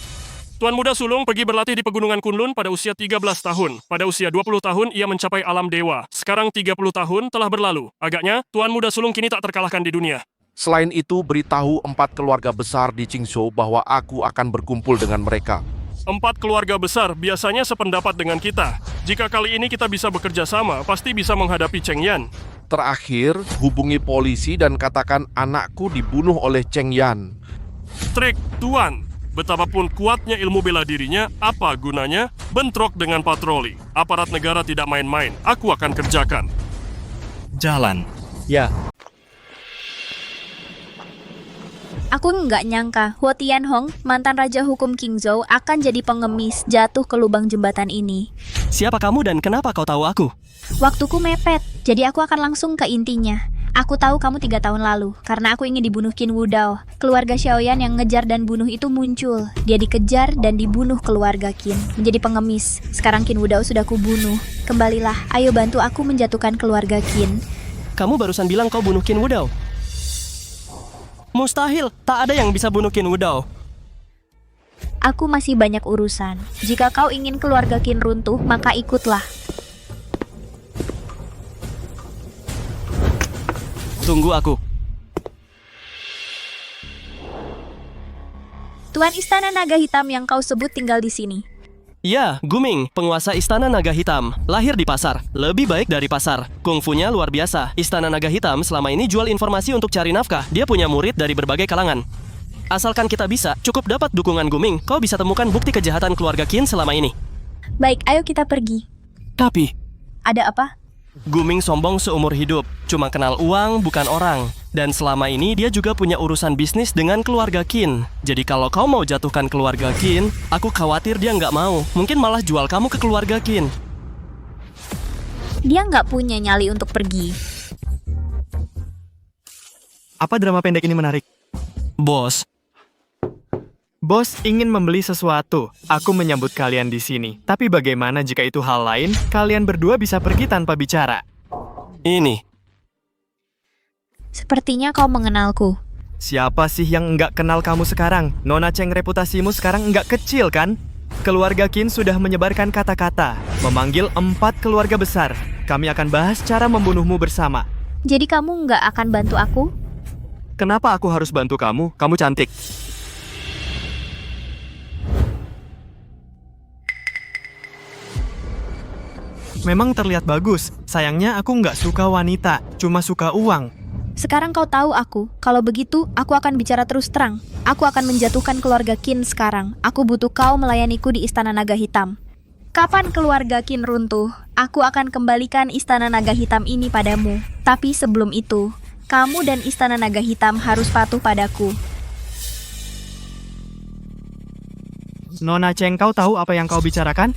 Tuan Muda Sulung pergi berlatih di Pegunungan Kunlun pada usia 13 tahun. Pada usia 20 tahun, ia mencapai alam dewa. Sekarang 30 tahun telah berlalu. Agaknya, Tuan Muda Sulung kini tak terkalahkan di dunia. Selain itu, beritahu 4 keluarga besar di Qingzhou bahwa aku akan berkumpul dengan mereka. 4 keluarga besar biasanya sependapat dengan kita. Jika kali ini kita bisa bekerja sama, pasti bisa menghadapi Cheng Yan. Terakhir, hubungi polisi dan katakan anakku dibunuh oleh Cheng Yan. Trik, Tuan. Betapapun kuatnya ilmu bela dirinya, apa gunanya? Bentrok dengan patroli. Aparat negara tidak main-main. Aku akan kerjakan. Jalan. Ya, Aku nggak nyangka Huo Tianhong, mantan Raja Hukum Qingzhou, akan jadi pengemis jatuh ke lubang jembatan ini. Siapa kamu dan kenapa kau tahu aku? Waktuku mepet, jadi aku akan langsung ke intinya. Aku tahu kamu 3 tahun lalu, karena aku ingin dibunuh Qin Wudao. Keluarga Xiaoyan yang ngejar dan bunuh itu muncul. Dia dikejar dan dibunuh keluarga Qin, menjadi pengemis. Sekarang Qin Wudao sudah kubunuh. Kembalilah, ayo bantu aku menjatuhkan keluarga Qin. Kamu barusan bilang kau bunuh Qin Wudao. Mustahil, tak ada yang bisa bunuh Qin Wudao. Aku masih banyak urusan. Jika kau ingin keluarga Qin runtuh, maka ikutlah. Tunggu aku. Tuan Istana Naga Hitam yang kau sebut tinggal di sini. Ya, Guming, penguasa Istana Naga Hitam. Lahir di pasar, lebih baik dari pasar. Kungfunya luar biasa. Istana Naga Hitam selama ini jual informasi untuk cari nafkah. Dia punya murid dari berbagai kalangan. Asalkan kita bisa, cukup dapat dukungan Guming, kau bisa temukan bukti kejahatan keluarga Qin selama ini. Baik, ayo kita pergi. Tapi, Ada apa? Guming sombong seumur hidup, cuma kenal uang bukan orang. Dan selama ini dia juga punya urusan bisnis dengan keluarga Qin. Jadi kalau kau mau jatuhkan keluarga Qin, aku khawatir dia nggak mau. Mungkin malah jual kamu ke keluarga Qin. Dia nggak punya nyali untuk pergi. Apa drama pendek ini menarik? Bos, Bos ingin membeli sesuatu. Aku menyambut kalian di sini. Tapi bagaimana jika itu hal lain? Kalian berdua bisa pergi tanpa bicara. ini. Sepertinya kau mengenalku. Siapa sih yang nggak kenal kamu sekarang? Nona Cheng, reputasimu sekarang nggak kecil kan? Keluarga Qin sudah menyebarkan kata-kata, memanggil 4 keluarga besar. Kami akan bahas cara membunuhmu bersama. Jadi kamu nggak akan bantu aku? Kenapa aku harus bantu kamu? Kamu cantik. Memang terlihat bagus. Sayangnya aku nggak suka wanita, cuma suka uang. Sekarang kau tahu aku. Kalau begitu, aku akan bicara terus terang. Aku akan menjatuhkan keluarga Qin sekarang. Aku butuh kau melayaniku di Istana Naga Hitam. Kapan keluarga Qin runtuh, aku akan kembalikan Istana Naga Hitam ini padamu. Tapi sebelum itu, kamu dan Istana Naga Hitam harus patuh padaku. Nona Cheng, kau tahu apa yang kau bicarakan?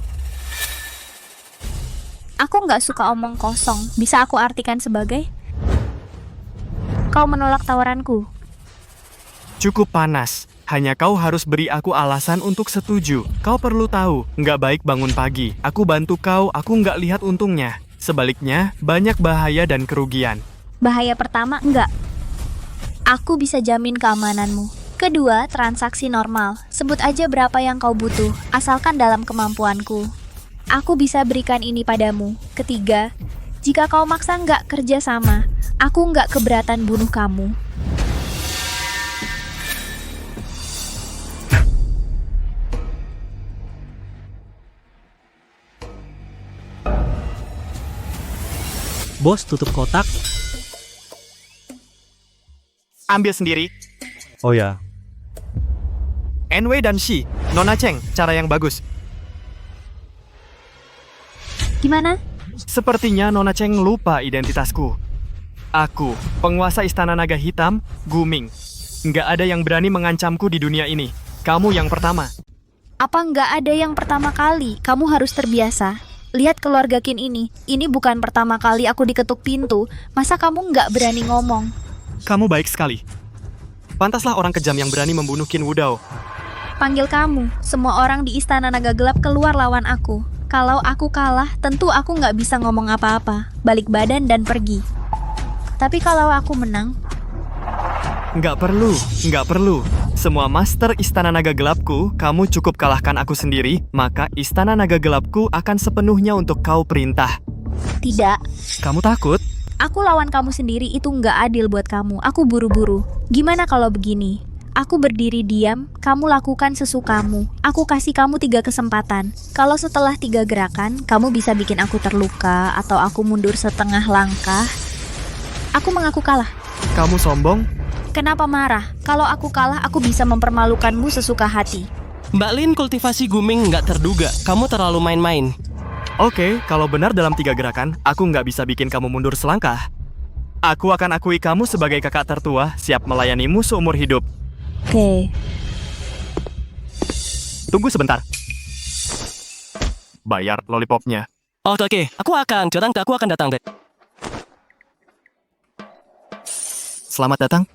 Aku nggak suka omong kosong. Bisa aku artikan sebagai? Kau menolak tawaranku. Cukup panas. Hanya kau harus beri aku alasan untuk setuju. Kau perlu tahu, nggak baik bangun pagi. Aku bantu kau, aku nggak lihat untungnya. Sebaliknya, banyak bahaya dan kerugian. Bahaya pertama, enggak. Aku bisa jamin keamananmu. Kedua, transaksi normal. Sebut aja berapa yang kau butuh, asalkan dalam kemampuanku. Aku bisa berikan ini padamu. Ketiga, jika kau maksa nggak kerja sama, aku nggak keberatan bunuh kamu. Bos, tutup kotak. Ambil sendiri. Oh ya. Enwei dan Shi, Nona Cheng, cara yang bagus. Gimana? Sepertinya Nona Cheng lupa identitasku. Aku, penguasa Istana Naga Hitam, Guming. Nggak ada yang berani mengancamku di dunia ini. Kamu yang pertama. Apa nggak ada yang pertama kali? Kamu harus terbiasa. Lihat keluarga Qin ini. Ini bukan pertama kali aku diketuk pintu. Masa kamu nggak berani ngomong? Kamu baik sekali. Pantaslah orang kejam yang berani membunuh Qin Wudao. Panggil kamu. Semua orang di Istana Naga Gelap keluar lawan aku. Kalau aku kalah, tentu aku nggak bisa ngomong apa-apa. Balik badan dan pergi. Tapi kalau aku menang... Nggak perlu. Semua master Istana Naga Gelapku, kamu cukup kalahkan aku sendiri, maka Istana Naga Gelapku akan sepenuhnya untuk kau perintah. Tidak. Kamu takut? Aku lawan kamu sendiri itu nggak adil buat kamu. Aku buru-buru. Gimana kalau begini? Aku berdiri diam, kamu lakukan sesukamu. Aku kasih kamu 3 kesempatan. Kalau setelah 3 gerakan, kamu bisa bikin aku terluka, atau aku mundur setengah langkah, aku mengaku kalah. Kamu sombong? Kenapa marah? Kalau aku kalah, aku bisa mempermalukanmu sesuka hati. Mbak Lin, kultivasi Guming nggak terduga. Kamu terlalu main-main. Oke, kalau benar dalam 3 gerakan, aku nggak bisa bikin kamu mundur selangkah. Aku akan akui kamu sebagai kakak tertua, siap melayanimu seumur hidup. Oke. Tunggu sebentar. Bayar lollipopnya. Oke. Aku akan datang deh. Selamat datang.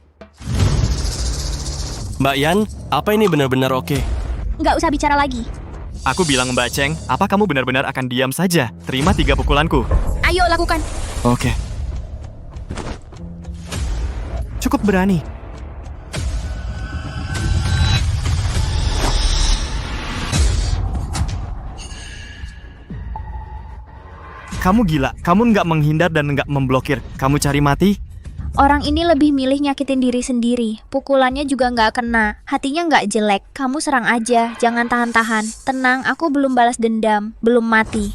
Mbak Yan, apa ini benar-benar oke? Nggak usah bicara lagi. Aku bilang Mbak Cheng, apa kamu benar-benar akan diam saja? Terima 3 pukulanku. Ayo lakukan. Oke. Cukup berani. Kamu gila, kamu nggak menghindar dan nggak memblokir. Kamu cari mati? Orang ini lebih milih nyakitin diri sendiri. Pukulannya juga nggak kena. Hatinya nggak jelek. Kamu serang aja, jangan tahan-tahan. Tenang, aku belum balas dendam. Belum mati.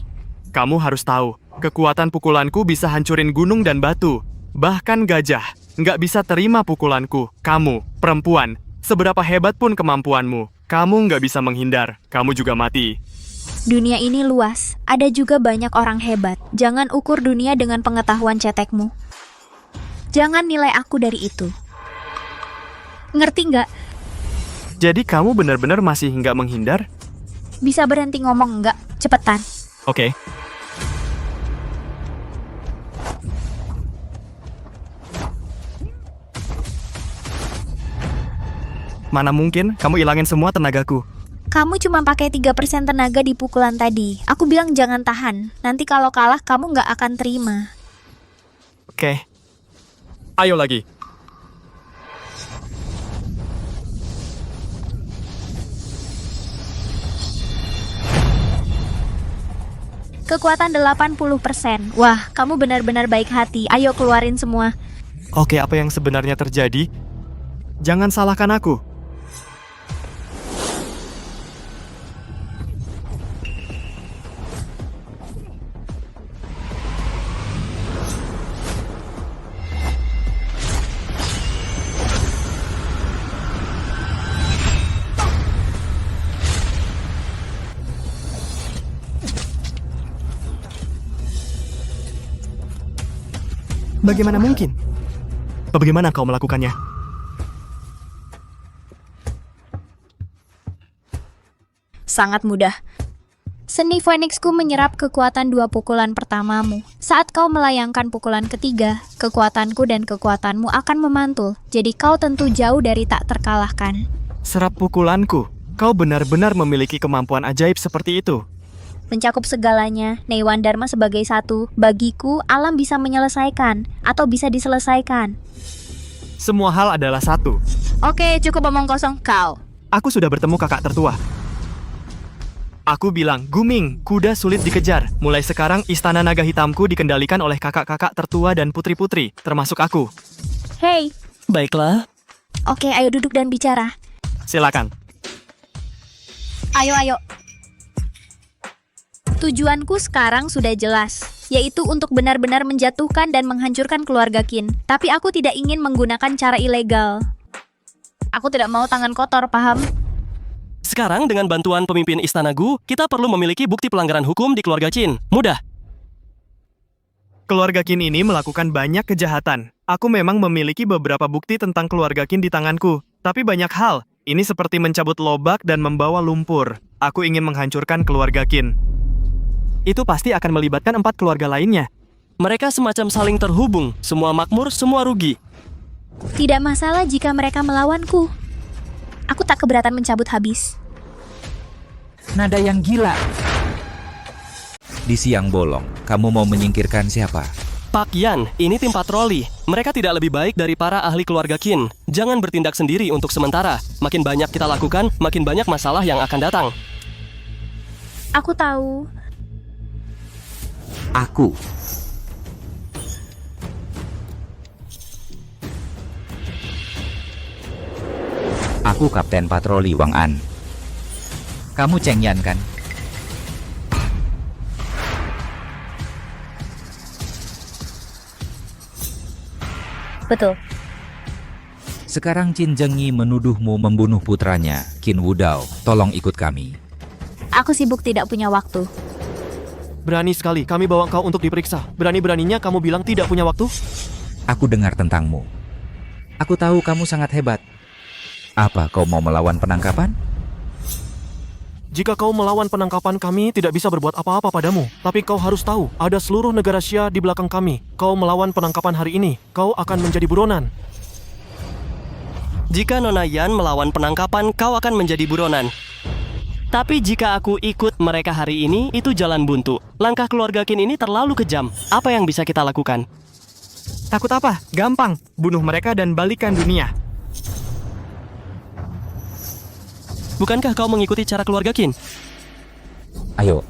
Kamu harus tahu, kekuatan pukulanku bisa hancurin gunung dan batu. Bahkan gajah nggak bisa terima pukulanku. Kamu, perempuan, seberapa hebat pun kemampuanmu, kamu nggak bisa menghindar. Kamu juga mati. Dunia ini luas, ada juga banyak orang hebat. Jangan ukur dunia dengan pengetahuan cetekmu. Jangan nilai aku dari itu. Ngerti nggak? Jadi kamu benar-benar masih nggak menghindar? Bisa berhenti ngomong nggak? Cepetan. Oke. Mana mungkin kamu ilangin semua tenagaku. Kamu cuma pakai 3% tenaga di pukulan tadi. Aku bilang jangan tahan. Nanti kalau kalah kamu nggak akan terima. Oke. Ayo lagi. Kekuatan 80%. Wah, kamu benar-benar baik hati. Ayo keluarin semua. Oke, apa yang sebenarnya terjadi? Jangan salahkan aku. Bagaimana mungkin? Bagaimana kau melakukannya? Sangat mudah. Seni Phoenixku menyerap kekuatan 2 pukulan pertamamu. Saat kau melayangkan pukulan ketiga, kekuatanku dan kekuatanmu akan memantul. Jadi kau tentu jauh dari tak terkalahkan. Serap pukulanku. Kau benar-benar memiliki kemampuan ajaib seperti itu. Mencakup segalanya, Neiwan Dharma sebagai satu. Bagiku, alam bisa menyelesaikan atau bisa diselesaikan. Semua hal adalah satu. Oke, cukup omong kosong kau. Aku sudah bertemu kakak tertua. Aku bilang, Guming, kuda sulit dikejar. Mulai sekarang, istana naga hitamku dikendalikan oleh kakak-kakak tertua dan putri-putri, termasuk aku. Hey. Baiklah. Oke, ayo duduk dan bicara. Silakan. Ayo. Tujuanku sekarang sudah jelas, yaitu untuk benar-benar menjatuhkan dan menghancurkan keluarga Qin. Tapi aku tidak ingin menggunakan cara ilegal. Aku tidak mau tangan kotor, paham? Sekarang dengan bantuan pemimpin Istana Gu, kita perlu memiliki bukti pelanggaran hukum di keluarga Qin. Mudah. Keluarga Qin ini melakukan banyak kejahatan. Aku memang memiliki beberapa bukti tentang keluarga Qin di tanganku. Tapi banyak hal. Ini seperti mencabut lobak dan membawa lumpur. Aku ingin menghancurkan keluarga Qin. Itu pasti akan melibatkan 4 keluarga lainnya. Mereka semacam saling terhubung. Semua makmur, semua rugi. Tidak masalah jika mereka melawanku. Aku tak keberatan mencabut habis. Nada yang gila. Di siang bolong, kamu mau menyingkirkan siapa? Pak Yan, ini tim patroli. Mereka tidak lebih baik dari para ahli keluarga Qin. Jangan bertindak sendiri untuk sementara. Makin banyak kita lakukan, makin banyak masalah yang akan datang. Aku tahu. Aku Kapten Patroli Wang An. Kamu Cheng Yan kan? Betul. Sekarang Qin Zhengyi menuduhmu membunuh putranya, Qin Wudao. Tolong ikut kami. Aku sibuk tidak punya waktu. Berani sekali kami bawa kau untuk diperiksa. Berani-beraninya kamu bilang tidak punya waktu? Aku dengar tentangmu. Aku tahu kamu sangat hebat. Apa kau mau melawan penangkapan? Jika kau melawan penangkapan kami tidak bisa berbuat apa-apa padamu. Tapi kau harus tahu, ada seluruh negara Xia di belakang kami. Kau melawan penangkapan hari ini, kau akan menjadi buronan. Jika Nona Yan melawan penangkapan, kau akan menjadi buronan. Tapi jika aku ikut mereka hari ini, itu jalan buntu. Langkah keluarga Qin ini terlalu kejam. Apa yang bisa kita lakukan? Takut apa? Gampang. Bunuh mereka dan balikan dunia. Bukankah kau mengikuti cara keluarga Qin? Ayo,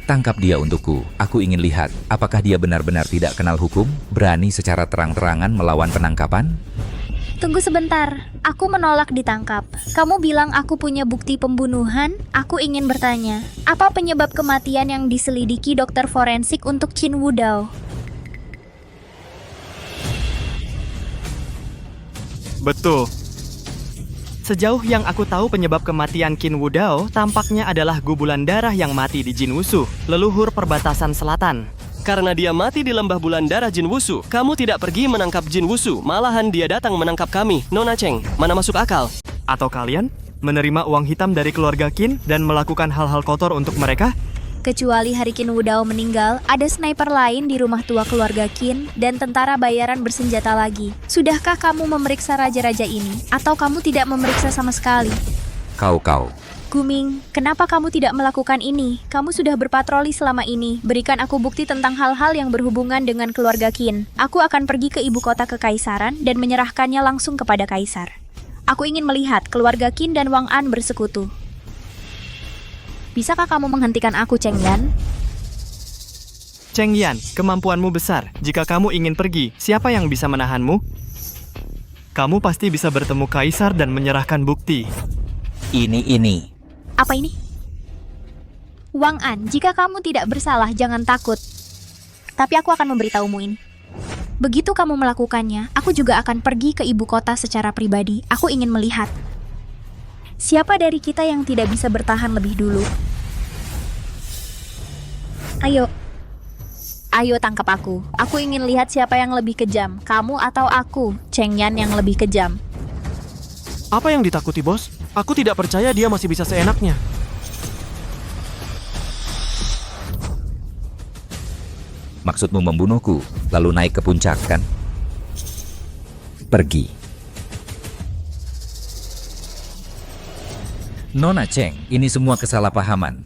tangkap dia untukku. Aku ingin lihat apakah dia benar-benar tidak kenal hukum, berani secara terang-terangan melawan penangkapan. Tunggu sebentar, aku menolak ditangkap. Kamu bilang aku punya bukti pembunuhan? Aku ingin bertanya, apa penyebab kematian yang diselidiki dokter forensik untuk Qin Wudao? Betul. Sejauh yang aku tahu penyebab kematian Qin Wudao tampaknya adalah gubulan darah yang mati di Jin Wushu, leluhur perbatasan selatan. Karena dia mati di lembah bulan darah Jin Wushu, kamu tidak pergi menangkap Jin Wushu, malahan dia datang menangkap kami, Nona Cheng. Mana masuk akal? Atau kalian menerima uang hitam dari keluarga Qin dan melakukan hal-hal kotor untuk mereka? Kecuali hari Qin Wudao meninggal, ada sniper lain di rumah tua keluarga Qin dan tentara bayaran bersenjata lagi. Sudahkah kamu memeriksa raja-raja ini? Atau kamu tidak memeriksa sama sekali? Kau. Guming, kenapa kamu tidak melakukan ini? Kamu sudah berpatroli selama ini. Berikan aku bukti tentang hal-hal yang berhubungan dengan keluarga Qin. Aku akan pergi ke ibu kota kekaisaran dan menyerahkannya langsung kepada kaisar. Aku ingin melihat keluarga Qin dan Wang An bersekutu. Bisakah kamu menghentikan aku, Cheng Yan? Cheng Yan, kemampuanmu besar. Jika kamu ingin pergi, siapa yang bisa menahanmu? Kamu pasti bisa bertemu kaisar dan menyerahkan bukti. Ini. Apa ini? Wang An, jika kamu tidak bersalah, jangan takut. Tapi aku akan memberitahumu ini. Begitu kamu melakukannya, aku juga akan pergi ke ibu kota secara pribadi. Aku ingin melihat siapa dari kita yang tidak bisa bertahan lebih dulu. Ayo. Ayo tangkap aku. Aku ingin lihat siapa yang lebih kejam, kamu atau aku, Cheng Yan yang lebih kejam. Apa yang ditakuti, bos? Aku tidak percaya dia masih bisa seenaknya. Maksudmu membunuhku, lalu naik ke puncak, kan? Pergi. Nona Cheng, ini semua kesalahpahaman.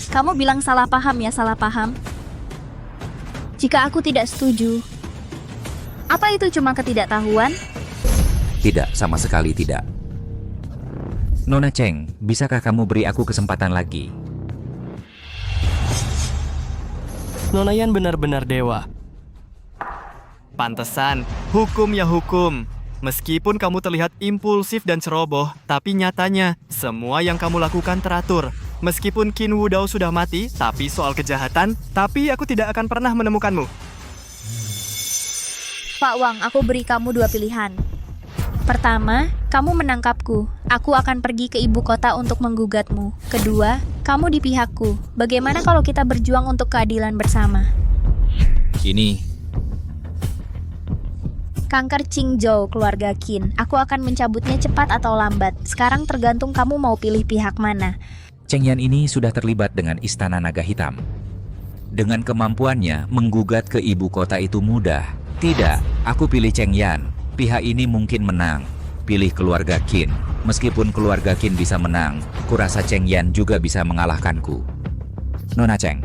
Kamu bilang salah paham ya, salah paham. Jika aku tidak setuju, apa itu cuma ketidaktahuan? Tidak, sama sekali tidak. Nona Cheng, bisakah kamu beri aku kesempatan lagi? Nona Yan benar-benar dewa. Pantesan, hukum ya hukum. Meskipun kamu terlihat impulsif dan ceroboh, tapi nyatanya semua yang kamu lakukan teratur. Meskipun Qin Wudao sudah mati, tapi soal kejahatan, tapi aku tidak akan pernah menemukanmu. Pak Wang, aku beri kamu dua pilihan. Pertama, kamu menangkapku. Aku akan pergi ke ibu kota untuk menggugatmu. Kedua, kamu di pihakku. Bagaimana kalau kita berjuang untuk keadilan bersama? Ini Kanker Qingzhou keluarga Qin. Aku akan mencabutnya cepat atau lambat. Sekarang tergantung kamu mau pilih pihak mana. Cheng Yan ini sudah terlibat dengan Istana Naga Hitam. Dengan kemampuannya, menggugat ke ibu kota itu mudah. Tidak, aku pilih Cheng Yan. Pihak ini mungkin menang. Pilih keluarga Qin. Meskipun keluarga Qin bisa menang, kurasa Cheng Yan juga bisa mengalahkanku. Nona Cheng,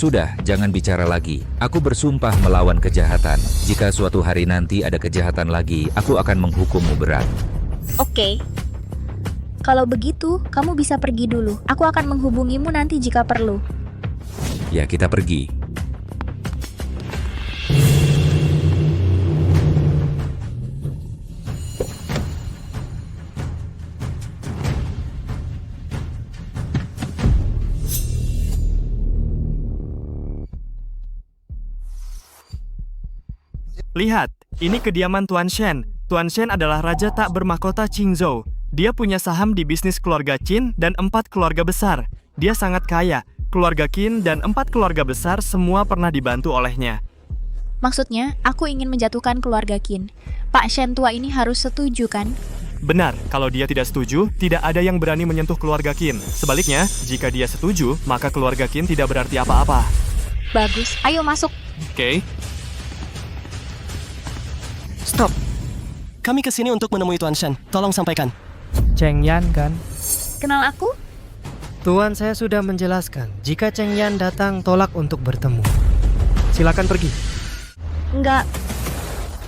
sudah, jangan bicara lagi. Aku bersumpah melawan kejahatan. Jika suatu hari nanti ada kejahatan lagi, aku akan menghukummu berat. Oke. Kalau begitu, kamu bisa pergi dulu. Aku akan menghubungimu nanti jika perlu. Ya, kita pergi. Lihat, ini kediaman Tuan Shen. Tuan Shen adalah raja tak bermahkota Qingzhou. Dia punya saham di bisnis keluarga Qin dan 4 keluarga besar. Dia sangat kaya. Keluarga Qin dan 4 keluarga besar semua pernah dibantu olehnya. Maksudnya, aku ingin menjatuhkan keluarga Qin. Pak Shen tua ini harus setuju, kan? Benar, kalau dia tidak setuju, tidak ada yang berani menyentuh keluarga Qin. Sebaliknya, jika dia setuju, maka keluarga Qin tidak berarti apa-apa. Bagus, ayo masuk. Oke. Stop. Kami kesini untuk menemui Tuan Shen. Tolong sampaikan. Cheng Yan kan? Kenal aku? Tuan, saya sudah menjelaskan. Jika Cheng Yan datang, tolak untuk bertemu. Silakan pergi. Enggak.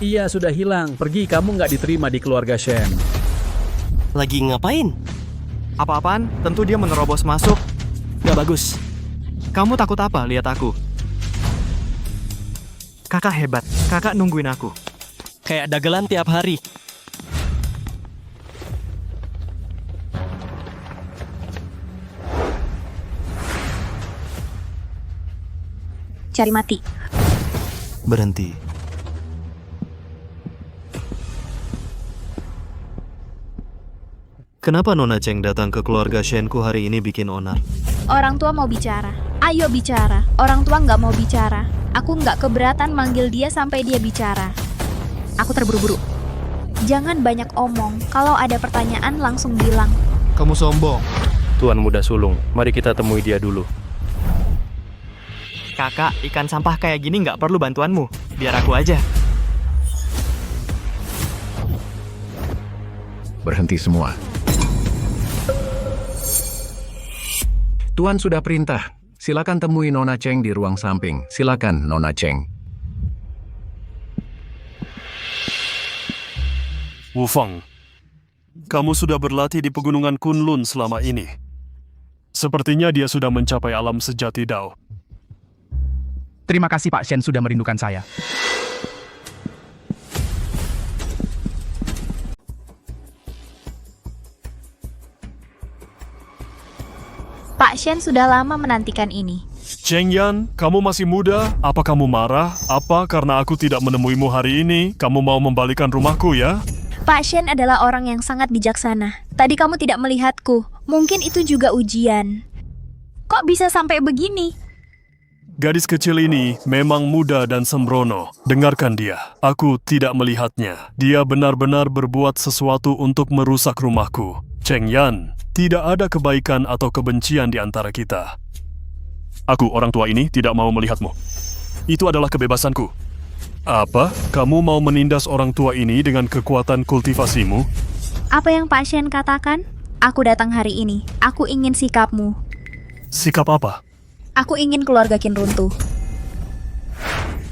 Iya, sudah hilang. Pergi, kamu nggak diterima di keluarga Shen. Lagi ngapain? Apa-apaan? Tentu dia menerobos masuk. Gak bagus. Kamu takut apa? Lihat aku. Kakak hebat. Kakak nungguin aku. Kayak dagelan tiap hari. Cari mati. Berhenti. Kenapa Nona Cheng datang ke keluarga Shenku hari ini bikin onar? Orang tua mau bicara. Ayo bicara. Orang tua nggak mau bicara. Aku nggak keberatan manggil dia sampai dia bicara. Aku terburu-buru. Jangan banyak omong. Kalau ada pertanyaan langsung bilang. Kamu sombong. Tuan Muda Sulung, mari kita temui dia dulu. Kakak, ikan sampah kayak gini nggak perlu bantuanmu. Biar aku aja. Berhenti semua. Tuan sudah perintah. Silakan temui Nona Cheng di ruang samping. Silakan, Nona Cheng. Wu Feng, kamu sudah berlatih di pegunungan Kunlun selama ini. Sepertinya dia sudah mencapai alam sejati Dao. Terima kasih Pak Shen sudah merindukan saya. Pak Shen sudah lama menantikan ini. Cheng Yan, kamu masih muda. Apa kamu marah? Apa karena aku tidak menemuimu hari ini? Kamu mau membalikan rumahku ya? Pak Shen adalah orang yang sangat bijaksana. Tadi kamu tidak melihatku. Mungkin itu juga ujian. Kok bisa sampai begini? Gadis kecil ini memang muda dan sembrono. Dengarkan dia. Aku tidak melihatnya. Dia benar-benar berbuat sesuatu untuk merusak rumahku. Cheng Yan, tidak ada kebaikan atau kebencian di antara kita. Aku, orang tua ini, tidak mau melihatmu. Itu adalah kebebasanku. Apa? Kamu mau menindas orang tua ini dengan kekuatan kultivasimu? Apa yang Pak Shen katakan? Aku datang hari ini. Aku ingin sikapmu. Sikap apa? Aku ingin keluarga Qin runtuh.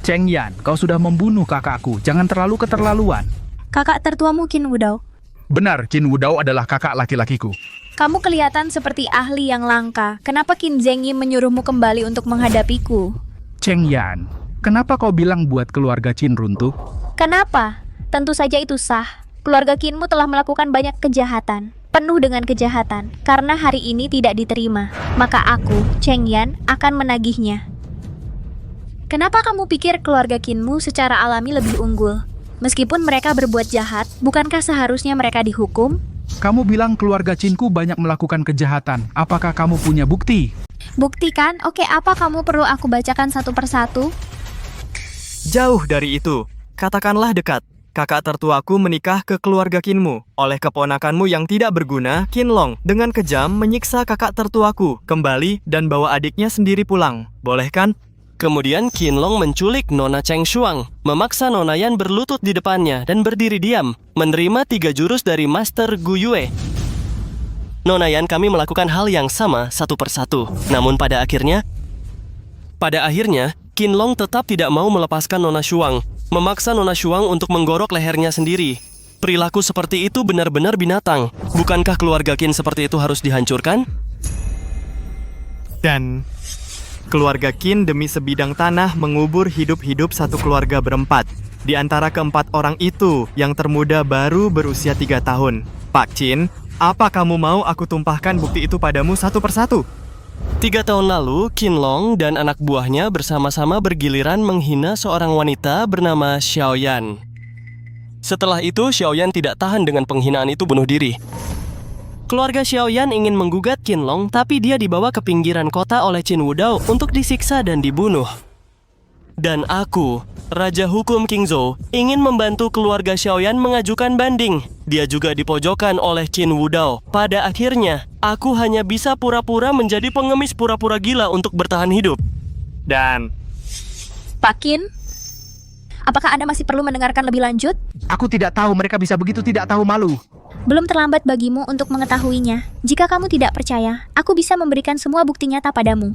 Cheng Yan, kau sudah membunuh kakakku. Jangan terlalu keterlaluan. Kakak tertuamu Qin Wudao. Benar, Qin Wudao adalah kakak laki-lakiku. Kamu kelihatan seperti ahli yang langka. Kenapa Qin Zhengyi menyuruhmu kembali untuk menghadapiku? Cheng Yan, kenapa kau bilang buat keluarga Qin runtuh? Kenapa? Tentu saja itu sah. Keluarga Qinmu telah melakukan banyak kejahatan. Penuh dengan kejahatan. Karena hari ini tidak diterima. Maka aku, Cheng Yan, akan menagihnya. Kenapa kamu pikir keluarga Qinmu secara alami lebih unggul? Meskipun mereka berbuat jahat, bukankah seharusnya mereka dihukum? Kamu bilang keluarga Qinku banyak melakukan kejahatan. Apakah kamu punya bukti? Bukti kan? Oke, apa kamu perlu aku bacakan satu persatu? Jauh dari itu, katakanlah dekat. Kakak tertuaku menikah ke keluarga Qinmu oleh keponakanmu yang tidak berguna, Qin Long, dengan kejam menyiksa kakak tertuaku kembali dan bawa adiknya sendiri pulang. Boleh kan? Kemudian Qin Long menculik Nona Cheng Shuang, memaksa Nona Yan berlutut di depannya dan berdiri diam, menerima 3 jurus dari Master Gu Yue. Nona Yan, kami melakukan hal yang sama satu persatu. Namun pada akhirnya, Qin Long tetap tidak mau melepaskan Nona Shuang, memaksa Nona Shuang untuk menggorok lehernya sendiri. Perilaku seperti itu benar-benar binatang. Bukankah keluarga Qin seperti itu harus dihancurkan? Dan keluarga Qin demi sebidang tanah mengubur hidup-hidup satu keluarga berempat. Di antara keempat orang itu, yang termuda baru berusia 3 tahun. Pak Qin, apa kamu mau aku tumpahkan bukti itu padamu satu persatu? 3 tahun lalu, Qin Long dan anak buahnya bersama-sama bergiliran menghina seorang wanita bernama Xiao Yan. Setelah itu, Xiao Yan tidak tahan dengan penghinaan itu bunuh diri. Keluarga Xiao Yan ingin menggugat Qin Long, tapi dia dibawa ke pinggiran kota oleh Qin Wudao untuk disiksa dan dibunuh. Dan aku, Raja Hukum King Zhou, ingin membantu keluarga Xiao Yan mengajukan banding. Dia juga dipojokkan oleh Qin Wudao. Pada akhirnya, aku hanya bisa pura-pura menjadi pengemis pura-pura gila untuk bertahan hidup. Dan Pak Qin, apakah Anda masih perlu mendengarkan lebih lanjut? Aku tidak tahu mereka bisa begitu tidak tahu malu. Belum terlambat bagimu untuk mengetahuinya. Jika kamu tidak percaya, aku bisa memberikan semua bukti nyata padamu.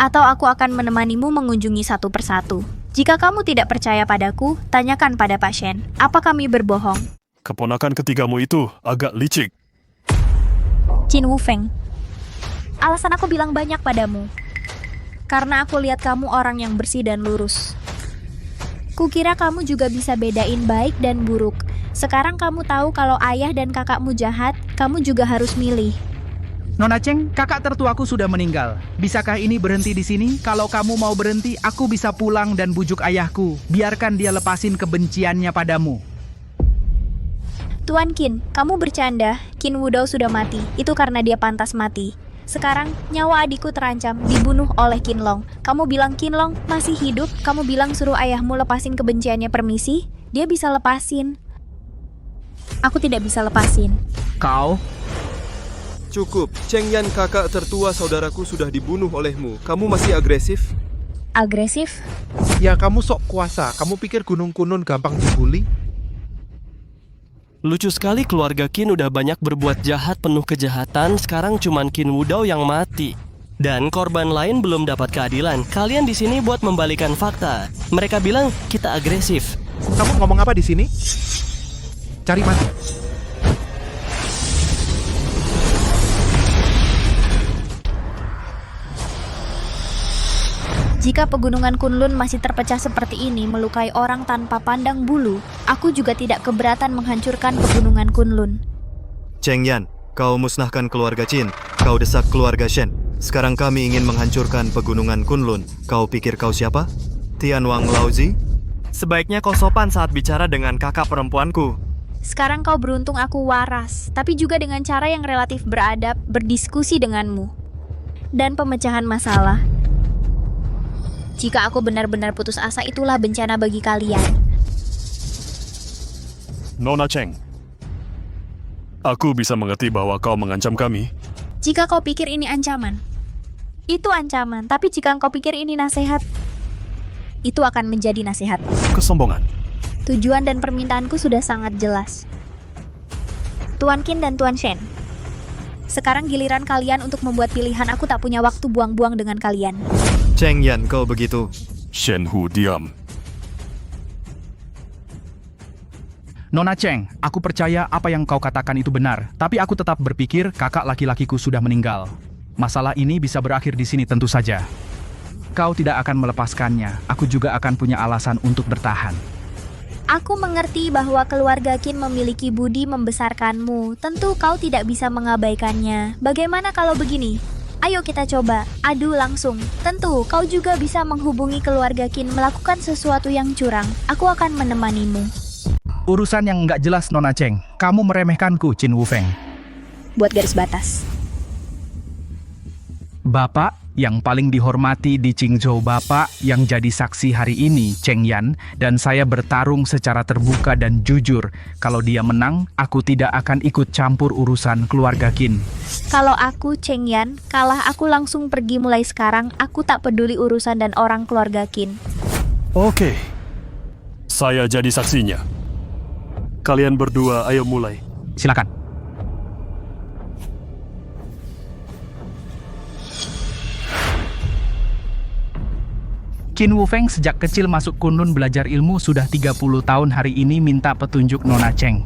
Atau aku akan menemanimu mengunjungi satu persatu. Jika kamu tidak percaya padaku, tanyakan pada Pak Shen. Apa kami berbohong? Keponakan ketigamu itu agak licik. Qin Wufeng. Alasan aku bilang banyak padamu. Karena aku lihat kamu orang yang bersih dan lurus. Kukira kamu juga bisa bedain baik dan buruk. Sekarang kamu tahu kalau ayah dan kakakmu jahat, kamu juga harus milih. Nona Cheng, kakak tertuaku sudah meninggal. Bisakah ini berhenti di sini? Kalau kamu mau berhenti, aku bisa pulang dan bujuk ayahku. Biarkan dia lepasin kebenciannya padamu. Tuan Qin, kamu bercanda. Qin Wudao sudah mati. Itu karena dia pantas mati. Sekarang, nyawa adikku terancam, dibunuh oleh Qin Long. Kamu bilang Qin Long masih hidup? Kamu bilang suruh ayahmu lepasin kebenciannya permisi? Dia bisa lepasin. Aku tidak bisa lepasin. Kau? Cukup, Cheng Yan kakak tertua saudaraku sudah dibunuh olehmu. Kamu masih agresif? Agresif? Ya kamu sok kuasa, kamu pikir Gunung Kunlun gampang dibully? Lucu sekali keluarga Qin udah banyak berbuat jahat penuh kejahatan, sekarang cuman Qin Wudao yang mati. Dan korban lain belum dapat keadilan. Kalian di sini buat membalikan fakta. Mereka bilang kita agresif. Kamu ngomong apa di sini? Cari mati. Jika pegunungan Kunlun masih terpecah seperti ini melukai orang tanpa pandang bulu, aku juga tidak keberatan menghancurkan pegunungan Kunlun. Cheng Yan, kau musnahkan keluarga Qin. Kau desak keluarga Shen. Sekarang kami ingin menghancurkan pegunungan Kunlun. Kau pikir kau siapa? Tian Wang Laozi? Sebaiknya kau sopan saat bicara dengan kakak perempuanku. Sekarang kau beruntung aku waras, tapi juga dengan cara yang relatif beradab berdiskusi denganmu. Dan pemecahan masalah. Jika aku benar-benar putus asa, itulah bencana bagi kalian. Nona Cheng, aku bisa mengerti bahwa kau mengancam kami. Jika kau pikir ini ancaman, itu ancaman. Tapi jika kau pikir ini nasihat, itu akan menjadi nasihat. Kesombongan. Tujuan dan permintaanku sudah sangat jelas. Tuan Qin dan Tuan Shen, sekarang giliran kalian untuk membuat pilihan. Aku tak punya waktu buang-buang dengan kalian. Cheng Yan, kau begitu. Shen Hu, diam. Nona Cheng, aku percaya apa yang kau katakan itu benar, tapi aku tetap berpikir kakak laki-lakiku sudah meninggal. Masalah ini bisa berakhir di sini tentu saja. Kau tidak akan melepaskannya, aku juga akan punya alasan untuk bertahan. Aku mengerti bahwa keluarga Qin memiliki budi membesarkanmu. Tentu kau tidak bisa mengabaikannya. Bagaimana kalau begini? Ayo kita coba, adu langsung. Tentu kau juga bisa menghubungi keluarga Qin melakukan sesuatu yang curang. Aku akan menemanimu. Urusan yang nggak jelas, Nona Cheng. Kamu meremehkanku, Qin Wufeng. Buat garis batas. Bapak yang paling dihormati di Qingzhou, Bapak yang jadi saksi hari ini, Cheng Yan, dan saya bertarung secara terbuka dan jujur. Kalau dia menang, aku tidak akan ikut campur urusan keluarga Qin. Kalau aku, Cheng Yan, kalah, aku langsung pergi mulai sekarang. Aku tak peduli urusan dan orang keluarga Qin. Oke, saya jadi saksinya. Kalian berdua, ayo mulai. Silakan. Qin Wufeng sejak kecil masuk Kunlun belajar ilmu, sudah 30 tahun hari ini minta petunjuk Nona Cheng.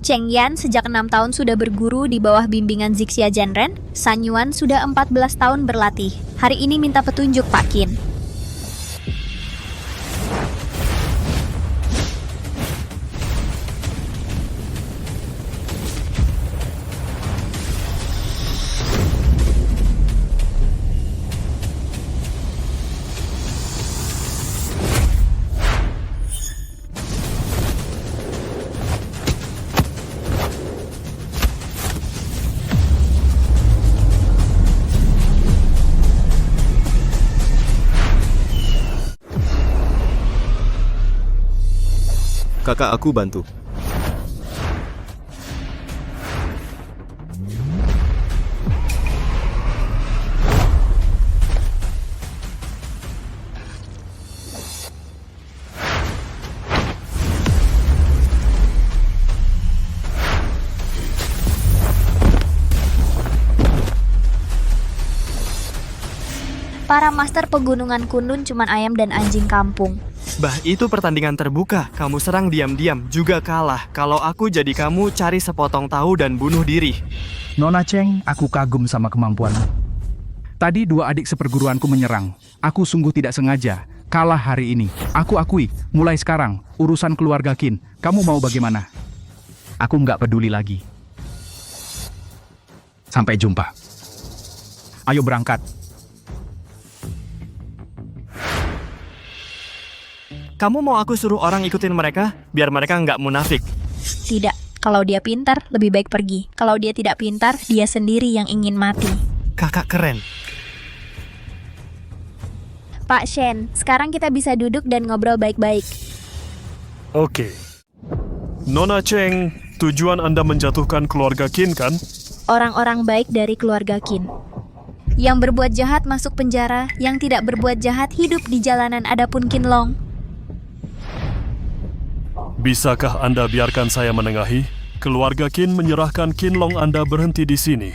Cheng Yan sejak 6 tahun sudah berguru di bawah bimbingan Zixia Jianren. San Yuan sudah 14 tahun berlatih. Hari ini minta petunjuk Pak Qin. Kakak aku bantu. Para master pegunungan Kunlun cuman ayam dan anjing kampung. Bah, itu pertandingan terbuka. Kamu serang diam-diam, juga kalah. Kalau aku jadi kamu, cari sepotong tahu dan bunuh diri. Nona Cheng, aku kagum sama kemampuanmu. Tadi 2 adik seperguruanku menyerang. Aku sungguh tidak sengaja. Kalah hari ini. Aku akui, mulai sekarang, urusan keluarga Qin. Kamu mau bagaimana? Aku nggak peduli lagi. Sampai jumpa. Ayo berangkat. Kamu mau aku suruh orang ikutin mereka, biar mereka nggak munafik? Tidak, kalau dia pintar, lebih baik pergi. Kalau dia tidak pintar, dia sendiri yang ingin mati. Kakak keren. Pak Shen, sekarang kita bisa duduk dan ngobrol baik-baik. Oke. Nona Cheng, tujuan Anda menjatuhkan keluarga Qin kan? Orang-orang baik dari keluarga Qin. Yang berbuat jahat masuk penjara, yang tidak berbuat jahat hidup di jalanan. Adapun Qin Long, bisakah Anda biarkan saya menengahi? Keluarga Qin menyerahkan Qin Long, Anda berhenti di sini.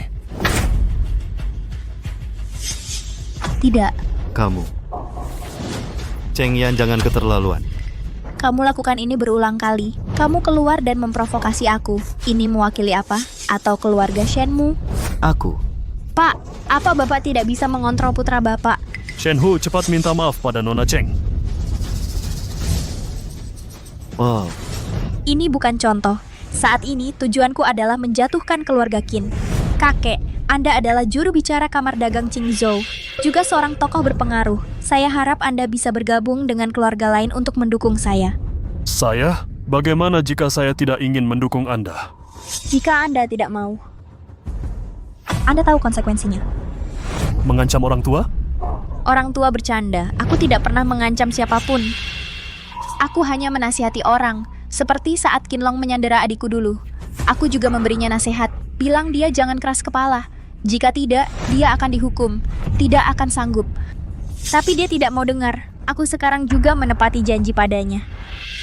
tidak. Kamu. Cheng Yan, jangan keterlaluan. Kamu lakukan ini berulang kali. Kamu keluar dan memprovokasi aku. Ini mewakili apa? Atau keluarga Shenmu? Aku. Pak, apa Bapak tidak bisa mengontrol putra Bapak? Shen Hu, cepat minta maaf pada Nona Cheng. Wow. Ini bukan contoh. Saat ini tujuanku adalah menjatuhkan keluarga Qin. Kakek, Anda adalah juru bicara Kamar Dagang Qingzhou, juga seorang tokoh berpengaruh. Saya harap Anda bisa bergabung dengan keluarga lain untuk mendukung saya. Saya? Bagaimana jika saya tidak ingin mendukung Anda? Jika Anda tidak mau, Anda tahu konsekuensinya. Mengancam orang tua? Orang tua bercanda. Aku tidak pernah mengancam siapapun. Aku hanya menasihati orang, seperti saat Qinlong menyandera adikku dulu. Aku juga memberinya nasihat, bilang dia jangan keras kepala. Jika tidak, dia akan dihukum, tidak akan sanggup. Tapi dia tidak mau dengar. Aku sekarang juga menepati janji padanya.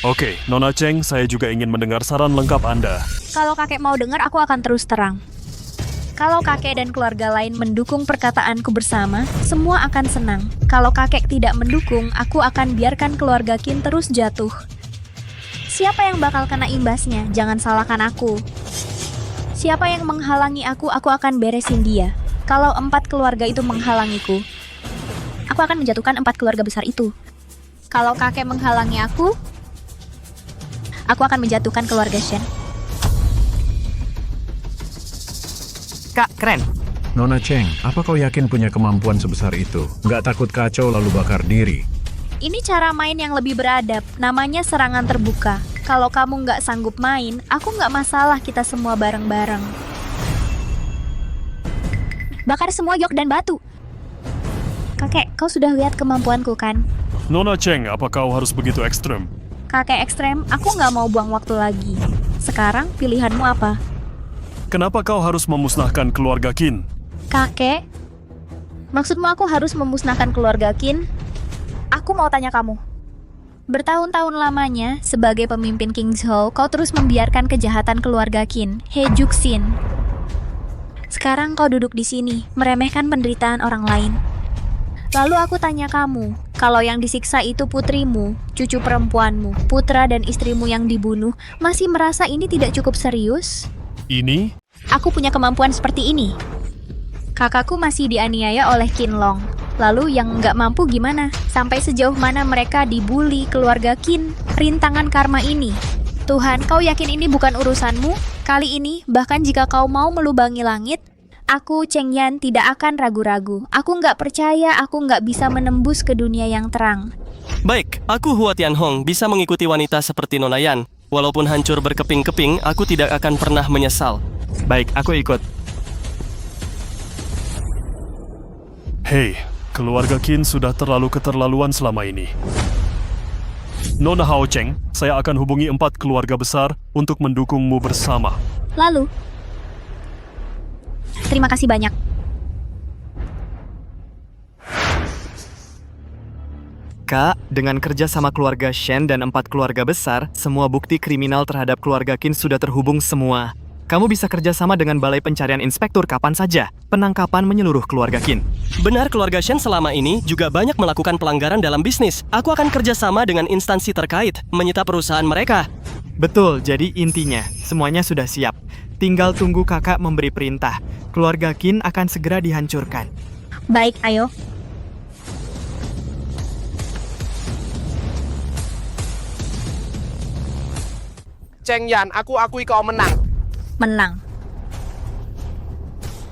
Oke, Nona Cheng, saya juga ingin mendengar saran lengkap Anda. Kalau kakek mau dengar, aku akan terus terang. Kalau kakek dan keluarga lain mendukung perkataanku bersama, semua akan senang. Kalau kakek tidak mendukung, aku akan biarkan keluarga Qin terus jatuh. Siapa yang bakal kena imbasnya? Jangan salahkan aku. Siapa yang menghalangi aku akan beresin dia. Kalau 4 keluarga itu menghalangiku, aku akan menjatuhkan 4 keluarga besar itu. Kalau kakek menghalangi aku akan menjatuhkan keluarga Shen. Kak, keren. Nona Cheng, apa kau yakin punya kemampuan sebesar itu? Nggak takut kacau lalu bakar diri? Ini cara main yang lebih beradab, namanya serangan terbuka. Kalau kamu nggak sanggup main, aku nggak masalah kita semua bareng-bareng. Bakar semua yok dan batu. Kakek, kau sudah lihat kemampuanku kan? Nona Cheng, apa kau harus begitu ekstrem? Kakek ekstrem, aku nggak mau buang waktu lagi. Sekarang pilihanmu apa? Kenapa kau harus memusnahkan keluarga Qin? Kakek, maksudmu aku harus memusnahkan keluarga Qin? Aku mau tanya kamu. Bertahun-tahun lamanya, sebagai pemimpin Kingzhou, kau terus membiarkan kejahatan keluarga Qin, He Juxin. Sekarang kau duduk di sini, meremehkan penderitaan orang lain. Lalu aku tanya kamu, kalau yang disiksa itu putrimu, cucu perempuanmu, putra dan istrimu yang dibunuh, masih merasa ini tidak cukup serius? Ini? Aku punya kemampuan seperti ini. Kakakku masih dianiaya oleh Qinlong. Lalu yang nggak mampu gimana? Sampai sejauh mana mereka dibully keluarga Qin? Rintangan karma ini. Tuhan, kau yakin ini bukan urusanmu? Kali ini, bahkan jika kau mau melubangi langit, aku, Cheng Yan, tidak akan ragu-ragu. Aku nggak percaya aku nggak bisa menembus ke dunia yang terang. Baik, aku Hua Tianhong bisa mengikuti wanita seperti Nona Yan. Walaupun hancur berkeping-keping, aku tidak akan pernah menyesal. Baik, aku ikut. Hei, keluarga Qin sudah terlalu keterlaluan selama ini. Nona Hao Cheng, saya akan hubungi 4 keluarga besar untuk mendukungmu bersama. Lalu, terima kasih banyak. Kak, dengan kerja sama keluarga Shen dan 4 keluarga besar, semua bukti kriminal terhadap keluarga Qin sudah terhubung semua. Kamu bisa kerja sama dengan Balai Pencarian Inspektur kapan saja. Penangkapan menyeluruh keluarga Qin. Benar, keluarga Shen selama ini juga banyak melakukan pelanggaran dalam bisnis. Aku akan kerja sama dengan instansi terkait, menyita perusahaan mereka. Betul, jadi intinya, semuanya sudah siap. Tinggal tunggu kakak memberi perintah. Keluarga Qin akan segera dihancurkan. Baik, ayo. Cheng Yan, aku akui kau menang. Menang.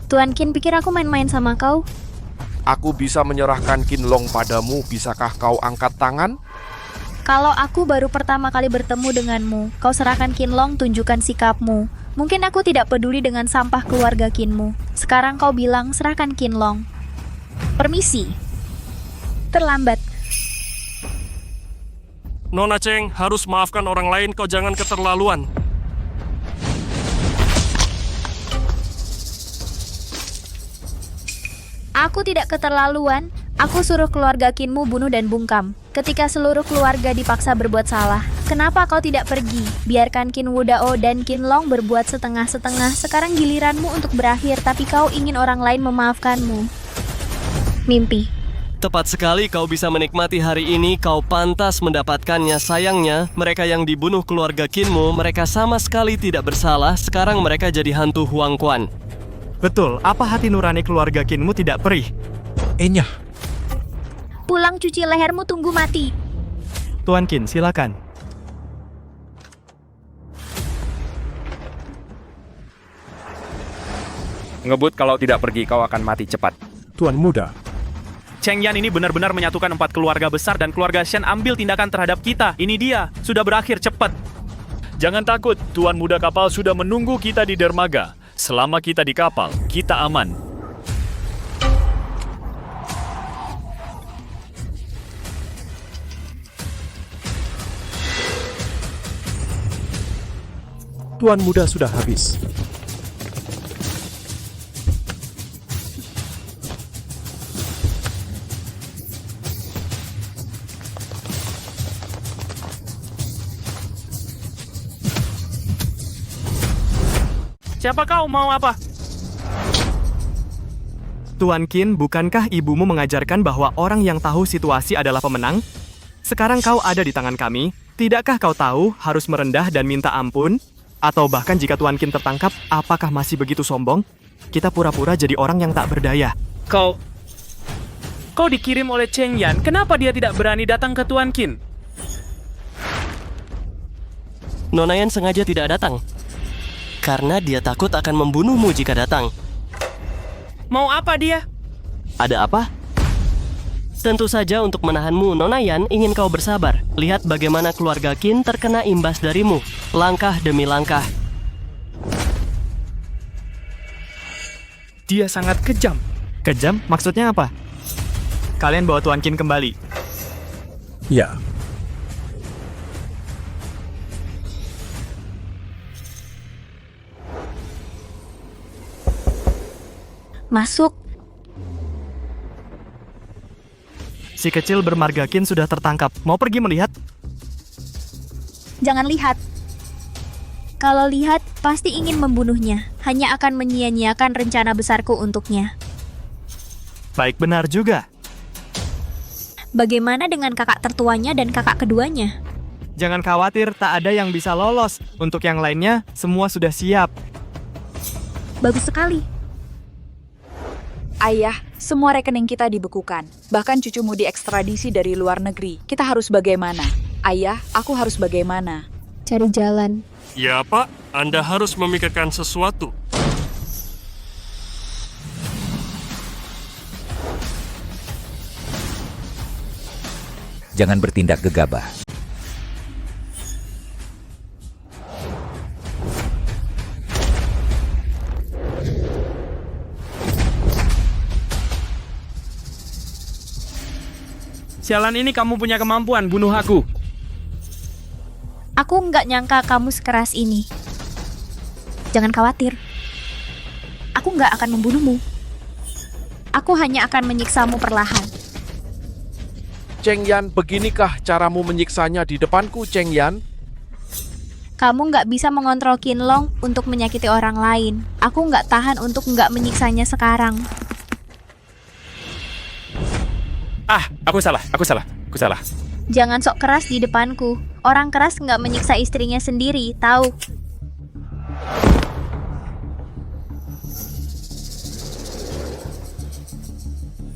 Tuan Qin pikir aku main-main sama kau? Aku bisa menyerahkan Qinlong padamu, bisakah kau angkat tangan? Kalau aku baru pertama kali bertemu denganmu, kau serahkan Qinlong, tunjukkan sikapmu. Mungkin aku tidak peduli dengan sampah keluarga Qinmu. Sekarang kau bilang serahkan Qinlong. Permisi. Terlambat. Nona Cheng, harus maafkan orang lain, kau jangan keterlaluan. Aku tidak keterlaluan. Aku suruh keluarga Qinmu bunuh dan bungkam. Ketika seluruh keluarga dipaksa berbuat salah, kenapa kau tidak pergi? Biarkan Qin Wudao dan Qinlong berbuat setengah-setengah. Sekarang giliranmu untuk berakhir, tapi kau ingin orang lain memaafkanmu. Mimpi. Tepat sekali, kau bisa menikmati hari ini, kau pantas mendapatkannya. Sayangnya, mereka yang dibunuh keluarga Qinmu, mereka sama sekali tidak bersalah. Sekarang mereka jadi hantu Huang Quan. Betul, apa hati nurani keluarga Qinmu tidak perih? Enyah. Pulang cuci lehermu, tunggu mati. Tuan Qin, silakan. Ngebut, kalau tidak pergi kau akan mati cepat. Tuan Muda. Cheng Yan ini benar-benar menyatukan 4 keluarga besar dan keluarga Shen ambil tindakan terhadap kita. Ini dia, sudah berakhir, cepat. Jangan takut, Tuan Muda kapal sudah menunggu kita di dermaga. Selama kita di kapal, kita aman. Tuan muda sudah habis. Siapa kau? Mau apa? Tuan Qin, bukankah ibumu mengajarkan bahwa orang yang tahu situasi adalah pemenang? Sekarang kau ada di tangan kami. Tidakkah kau tahu harus merendah dan minta ampun? Atau bahkan jika Tuan Qin tertangkap, apakah masih begitu sombong? Kita pura-pura jadi orang yang tak berdaya. Kau dikirim oleh Cheng Yan. Kenapa dia tidak berani datang ke Tuan Qin? Nona Yan sengaja tidak datang. Karena dia takut akan membunuhmu jika datang. Mau apa dia? Ada apa? Tentu saja untuk menahanmu, Nona Yan ingin kau bersabar. Lihat bagaimana keluarga Qin terkena imbas darimu, langkah demi langkah. Dia sangat kejam. Kejam? Maksudnya apa? Kalian bawa Tuan Qin kembali. Ya. Masuk. Si kecil bermarga Qin sudah tertangkap. Mau pergi melihat? Jangan lihat. Kalau lihat, pasti ingin membunuhnya. Hanya akan menyia-nyiakan rencana besarku untuknya. Baik, benar juga. Bagaimana dengan kakak tertuanya dan kakak keduanya? Jangan khawatir, tak ada yang bisa lolos. Untuk yang lainnya, semua sudah siap. Bagus sekali. Ayah, semua rekening kita dibekukan. Bahkan cucumu diekstradisi dari luar negeri. Kita harus bagaimana? Ayah, aku harus bagaimana? Cari jalan. Ya, Pak. Anda harus memikirkan sesuatu. Jangan bertindak gegabah. Sialan ini kamu punya kemampuan bunuh aku. Aku nggak nyangka kamu sekeras ini. Jangan khawatir. Aku nggak akan membunuhmu. Aku hanya akan menyiksamu perlahan. Cheng Yan, beginikah caramu menyiksanya di depanku, Cheng Yan? Kamu nggak bisa mengontrol Qin Long untuk menyakiti orang lain. Aku nggak tahan untuk nggak menyiksanya sekarang. Aku salah. Jangan sok keras di depanku. Orang keras nggak menyiksa istrinya sendiri, tahu?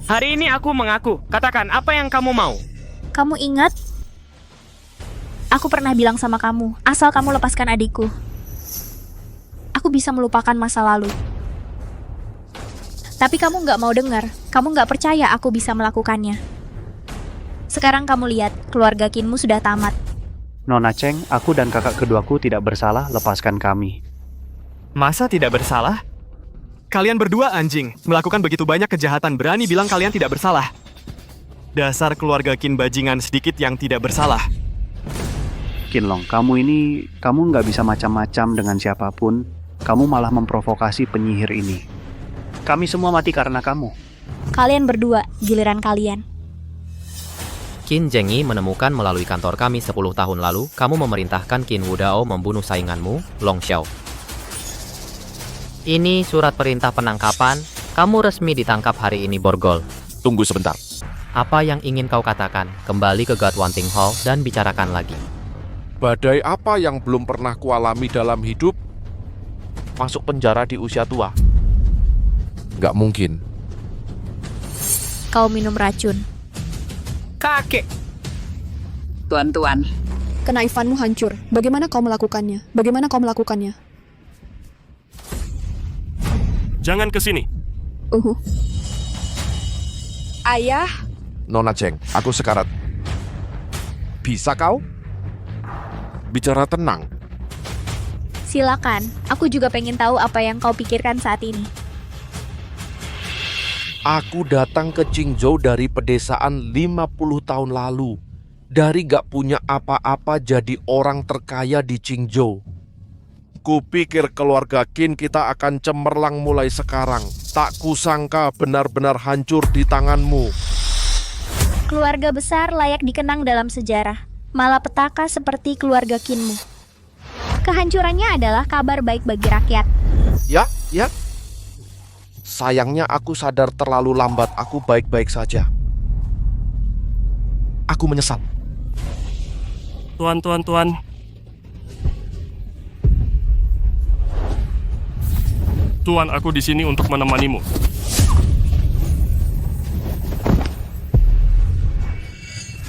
Hari ini aku mengaku. Katakan apa yang kamu mau. Kamu ingat? Aku pernah bilang sama kamu, asal kamu lepaskan adikku. Aku bisa melupakan masa lalu. Tapi kamu nggak mau dengar. Kamu nggak percaya aku bisa melakukannya. Sekarang kamu lihat, keluarga Qinmu sudah tamat. Nona Cheng, aku dan kakak keduaku tidak bersalah, lepaskan kami. Masa tidak bersalah? Kalian berdua anjing, melakukan begitu banyak kejahatan, berani bilang kalian tidak bersalah. Dasar keluarga Qin bajingan sedikit yang tidak bersalah. Qin Long, kamu nggak bisa macam-macam dengan siapapun. Kamu malah memprovokasi penyihir ini. Kami semua mati karena kamu. Kalian berdua, giliran kalian. Qin Zhengyi menemukan melalui kantor kami 10 tahun lalu, kamu memerintahkan Qin Wudao membunuh sainganmu, Long Xiao. Ini surat perintah penangkapan, kamu resmi ditangkap hari ini, Borgol. Tunggu sebentar. Apa yang ingin kau katakan? Kembali ke Gatwanting Hall dan bicarakan lagi. Badai apa yang belum pernah kualami dalam hidup? Masuk penjara di usia tua. Nggak mungkin. Kau minum racun. Kakek. Tuan-tuan. Kenaifanmu hancur. Bagaimana kau melakukannya? Jangan ke sini. Ayah. Nona Cheng, aku sekarat. Bisa kau? Bicara tenang. Silakan, aku juga pengen tahu apa yang kau pikirkan saat ini. Aku datang ke Qingzhou dari pedesaan 50 tahun lalu. Dari gak punya apa-apa jadi orang terkaya di Qingzhou. Kupikir keluarga Qin kita akan cemerlang mulai sekarang. Tak kusangka benar-benar hancur di tanganmu. Keluarga besar layak dikenang dalam sejarah, malapetaka seperti keluarga Qinmu. Kehancurannya adalah kabar baik bagi rakyat. Ya. Sayangnya aku sadar terlalu lambat. Aku baik-baik saja. Aku menyesal. Tuan. Tuan, aku di sini untuk menemanimu.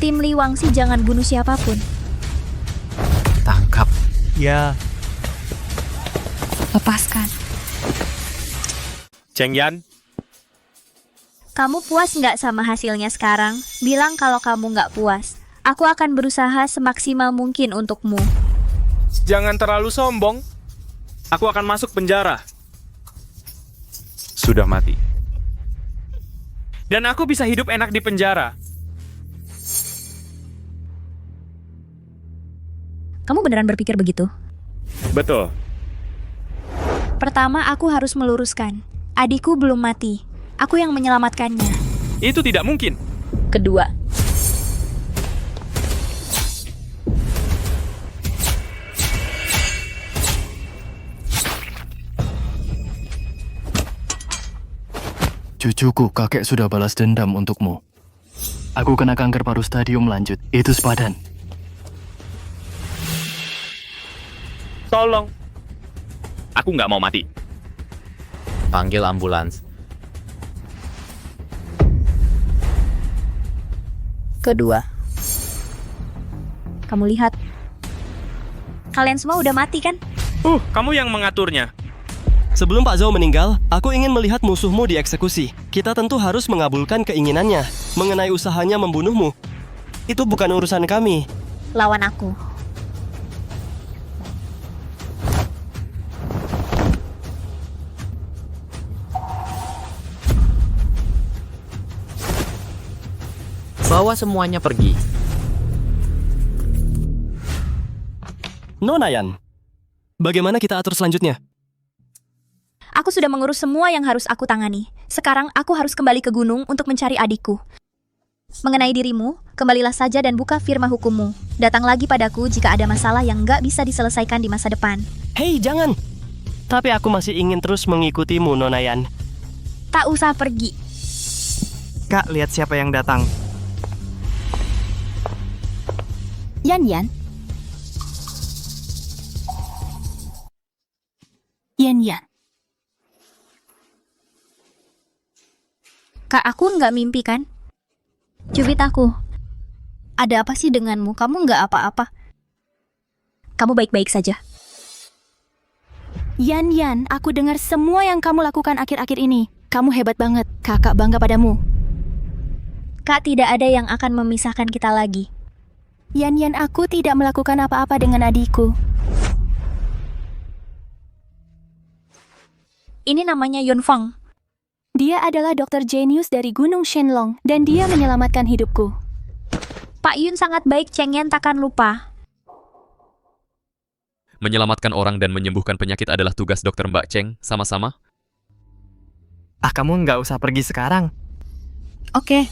Tim Li Wangxi jangan bunuh siapapun. Tangkap. Ya. Lepaskan. Cheng Yan, Kamu puas nggak sama hasilnya sekarang? Bilang kalau kamu nggak puas. Aku akan berusaha semaksimal mungkin untukmu. jangan terlalu sombong. Aku akan masuk penjara. Sudah mati. Dan aku bisa hidup enak di penjara. Kamu beneran berpikir begitu? Betul. Pertama, aku harus meluruskan. Adikku belum mati. Aku yang menyelamatkannya. Itu tidak mungkin. Kedua, Cucuku, kakek sudah balas dendam untukmu. Aku kena kanker paru stadium lanjut. Itu sepadan. Tolong. Aku nggak mau mati. Panggil ambulans. kedua, Kamu lihat. Kalian semua udah mati kan? Kamu yang mengaturnya. Sebelum Pak Zhou meninggal, aku ingin melihat musuhmu dieksekusi. Kita tentu harus mengabulkan keinginannya. Mengenai usahanya membunuhmu, itu bukan urusan kami. Lawan aku. Bawa semuanya pergi. Nona Yan, bagaimana kita atur selanjutnya? Aku sudah mengurus semua yang harus aku tangani. Sekarang aku harus kembali ke gunung untuk mencari adikku. Mengenai dirimu, kembalilah saja dan buka firma hukummu. Datang lagi padaku jika ada masalah yang nggak bisa diselesaikan di masa depan. Hei, jangan! Tapi aku masih ingin terus mengikutimu, Nona Yan. Tak usah pergi. Kak, lihat siapa yang datang. Yan. Kak, aku nggak mimpi kan? Cubit aku. Ada apa sih denganmu? Kamu nggak apa-apa. Kamu baik-baik saja. Yan, aku dengar semua yang kamu lakukan akhir-akhir ini. Kamu hebat banget. Kakak bangga padamu. Kak, tidak ada yang akan memisahkan kita lagi. Yan, aku tidak melakukan apa-apa dengan adikku. Ini namanya Yunfeng. Dia adalah dokter jenius dari Gunung Shenlong, dan dia menyelamatkan hidupku. Pak Yun sangat baik, Cheng Yan takkan lupa. Menyelamatkan orang dan menyembuhkan penyakit adalah tugas dokter Mbak Cheng, sama-sama. Kamu nggak usah pergi sekarang. Oke.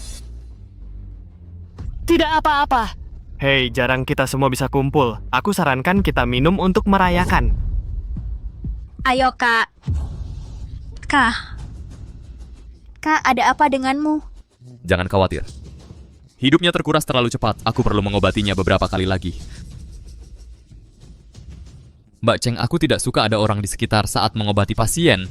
Tidak apa-apa. Hei, jarang kita semua bisa kumpul. Aku sarankan kita minum untuk merayakan. Ayo, Kak. Kak, ada apa denganmu? Jangan khawatir. Hidupnya terkuras terlalu cepat, aku perlu mengobatinya beberapa kali lagi. Mbak Cheng, aku tidak suka ada orang di sekitar saat mengobati pasien.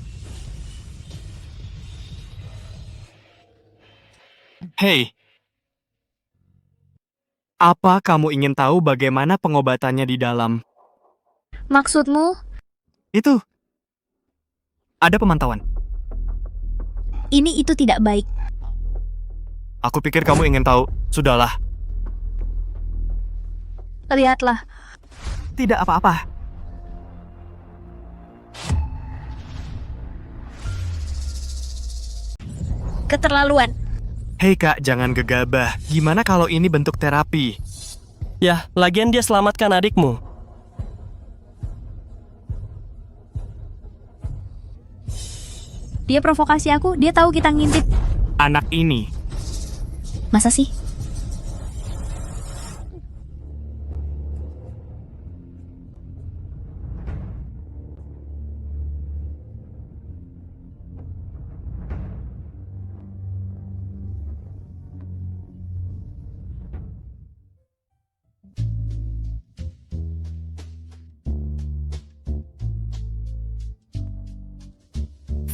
Hei, apa kamu ingin tahu bagaimana pengobatannya di dalam? Maksudmu? Itu. Ada pemantauan. Itu tidak baik. Aku pikir kamu ingin tahu. Sudahlah. Lihatlah. Tidak apa-apa. Keterlaluan. Hei Kak, jangan gegabah. Gimana kalau ini bentuk terapi? Ya, lagian dia selamatkan adikmu. Dia provokasi aku, dia tahu kita ngintip. Anak ini. Masa sih?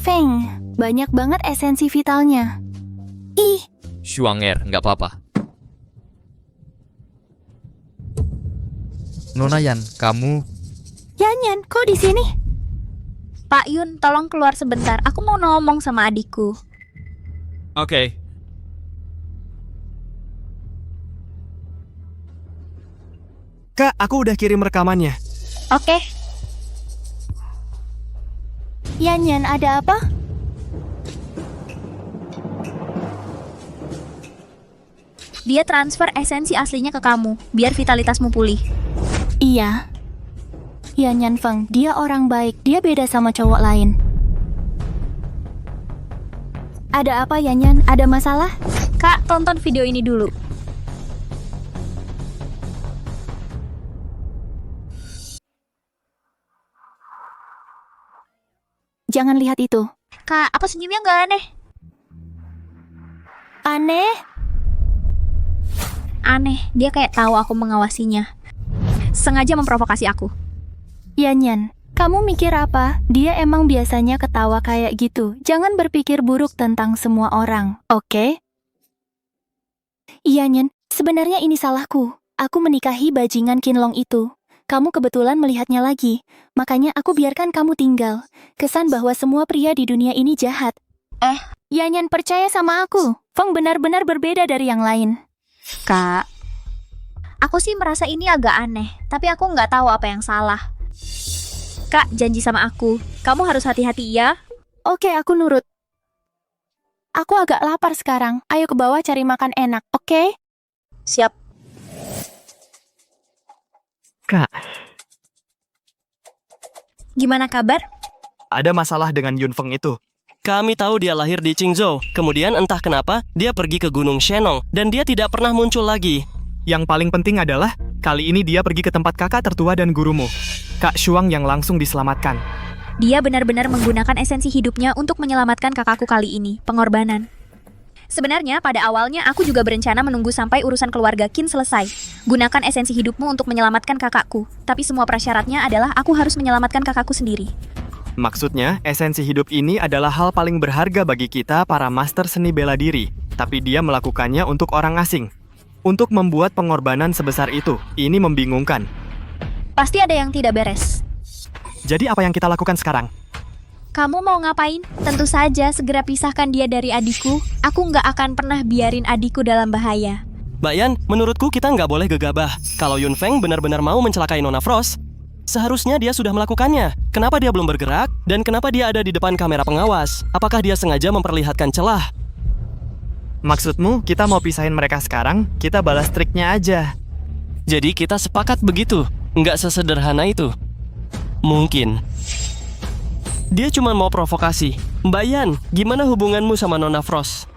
Feng, banyak banget esensi vitalnya. Ih, Shuanger, nggak apa-apa. Nona Yan, kamu... Yanyan, kok di sini? Pak Yun, tolong keluar sebentar. Aku mau ngomong sama adikku. Oke. Kak, aku udah kirim rekamannya. Oke. Yanyan, ada apa? Dia transfer esensi aslinya ke kamu, biar vitalitasmu pulih. Iya. Yanyan Feng, dia orang baik. Dia beda sama cowok lain. Ada apa, Yanyan? Ada masalah? Kak, tonton video ini dulu. Jangan lihat itu. Kak, apa senyumnya nggak aneh? Aneh? Aneh, dia kayak tahu aku mengawasinya. Sengaja memprovokasi aku. Yanyan, kamu mikir apa? Dia emang biasanya ketawa kayak gitu. Jangan berpikir buruk tentang semua orang, oke? Yanyan, sebenarnya ini salahku. Aku menikahi bajingan Kinlong itu. Kamu kebetulan melihatnya lagi. Makanya aku biarkan kamu tinggal. Kesan bahwa semua pria di dunia ini jahat. Yanyan, percaya sama aku. Feng benar-benar berbeda dari yang lain. Kak, aku sih merasa ini agak aneh, tapi aku nggak tahu apa yang salah. Kak, janji sama aku, kamu harus hati-hati ya. Oke, aku nurut. Aku agak lapar sekarang. Ayo ke bawah cari makan enak, oke? Siap. Kak, gimana kabar? ada masalah dengan Yun Feng itu. Kami tahu dia lahir di Qingzhou, kemudian entah kenapa dia pergi ke Gunung Shenong dan dia tidak pernah muncul lagi. Yang paling penting adalah, kali ini dia pergi ke tempat kakak tertua dan gurumu, Kak Shuang yang langsung diselamatkan. Dia benar-benar menggunakan esensi hidupnya untuk menyelamatkan kakakku kali ini, pengorbanan. Sebenarnya pada awalnya aku juga berencana menunggu sampai urusan keluarga Qin selesai. Gunakan esensi hidupmu untuk menyelamatkan kakakku, tapi semua prasyaratnya adalah aku harus menyelamatkan kakakku sendiri. Maksudnya, esensi hidup ini adalah hal paling berharga bagi kita para master seni bela diri, tapi dia melakukannya untuk orang asing. Untuk membuat pengorbanan sebesar itu, ini membingungkan. Pasti ada yang tidak beres. Jadi apa yang kita lakukan sekarang? Kamu mau ngapain? Tentu saja segera pisahkan dia dari adikku. Aku nggak akan pernah biarin adikku dalam bahaya. Mbak Yan, menurutku kita nggak boleh gegabah. Kalau Yun Feng benar-benar mau mencelakai Nona Frost, seharusnya dia sudah melakukannya. Kenapa dia belum bergerak? Dan kenapa dia ada di depan kamera pengawas? Apakah dia sengaja memperlihatkan celah? Maksudmu, kita mau pisahin mereka sekarang, kita balas triknya aja. Jadi kita sepakat begitu? Nggak sesederhana itu? Mungkin. Dia cuma mau provokasi. Mbak Yan, gimana hubunganmu sama Nona Frost?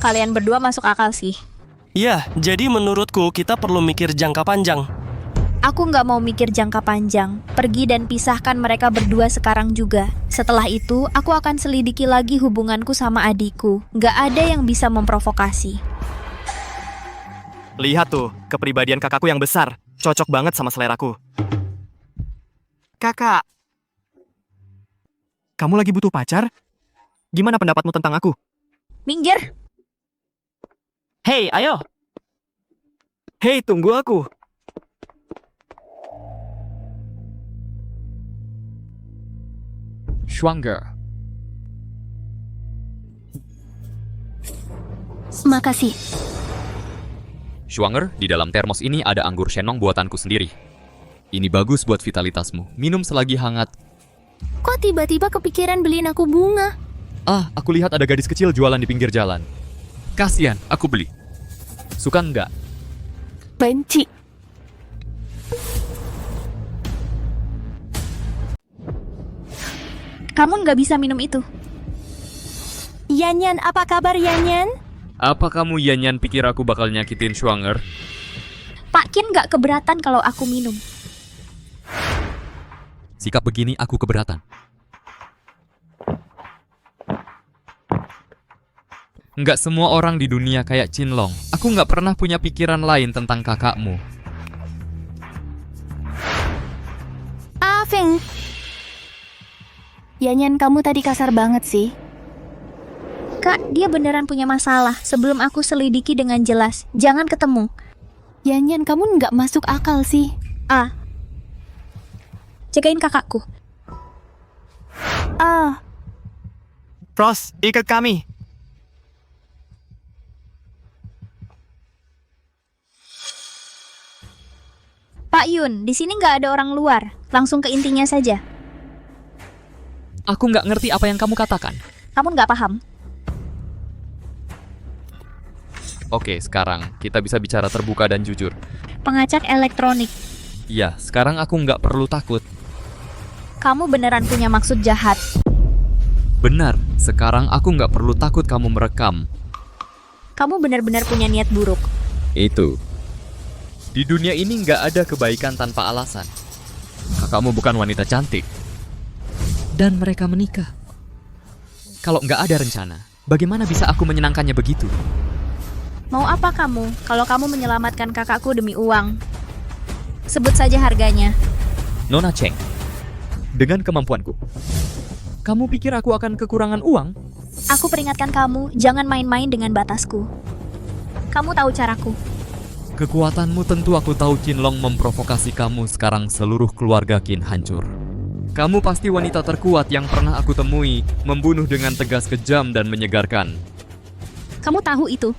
Kalian berdua masuk akal sih. Ya, jadi menurutku kita perlu mikir jangka panjang. Aku nggak mau mikir jangka panjang. Pergi dan pisahkan mereka berdua sekarang juga. Setelah itu, aku akan selidiki lagi hubunganku sama adikku. Nggak ada yang bisa memprovokasi. Lihat tuh, kepribadian kakakku yang besar. Cocok banget sama seleraku. Kakak, kamu lagi butuh pacar? Gimana pendapatmu tentang aku? Minggir! Hei, ayo! Hei, tunggu aku! Shuanger. Makasih. Shuanger, di dalam termos ini ada anggur Shenong buatanku sendiri. Ini bagus buat vitalitasmu. Minum selagi hangat. Kok tiba-tiba kepikiran beliin aku bunga? Ah, aku lihat ada gadis kecil jualan di pinggir jalan. Kasian, aku beli. Suka nggak? Benci. Kamu nggak bisa minum itu. Yanyan, apa kabar Yanyan? Apa kamu Yanyan pikir aku bakal nyakitin Schwanger? Pak Qin nggak keberatan kalau aku minum. Sikap begini aku keberatan. Nggak semua orang di dunia kayak Qinlong. Aku nggak pernah punya pikiran lain tentang kakakmu. Feng. Yanyan, kamu tadi kasar banget sih. Kak, dia beneran punya masalah. Sebelum aku selidiki dengan jelas, jangan ketemu. Yanyan, kamu nggak masuk akal sih. Jagain kakakku. Pros, ikut kami. Pak Yun, di sini nggak ada orang luar. Langsung ke intinya saja. Aku nggak ngerti apa yang kamu katakan. Kamu nggak paham? Oke, sekarang kita bisa bicara terbuka dan jujur. Pengacak elektronik. Iya, sekarang aku nggak perlu takut. Kamu beneran punya maksud jahat. Benar, sekarang aku nggak perlu takut kamu merekam. Kamu benar-benar punya niat buruk. Itu. Di dunia ini nggak ada kebaikan tanpa alasan. Kakakmu bukan wanita cantik. Dan mereka menikah. Kalau nggak ada rencana, bagaimana bisa aku menyenangkannya begitu? Mau apa kamu kalau kamu menyelamatkan kakakku demi uang? Sebut saja harganya. Nona Cheng, dengan kemampuanku, kamu pikir aku akan kekurangan uang? Aku peringatkan kamu, jangan main-main dengan batasku. Kamu tahu caraku. Kekuatanmu tentu aku tahu. Qinlong memprovokasi kamu, sekarang seluruh keluarga Qin hancur. Kamu pasti wanita terkuat yang pernah aku temui, membunuh dengan tegas, kejam, dan menyegarkan. Kamu tahu itu.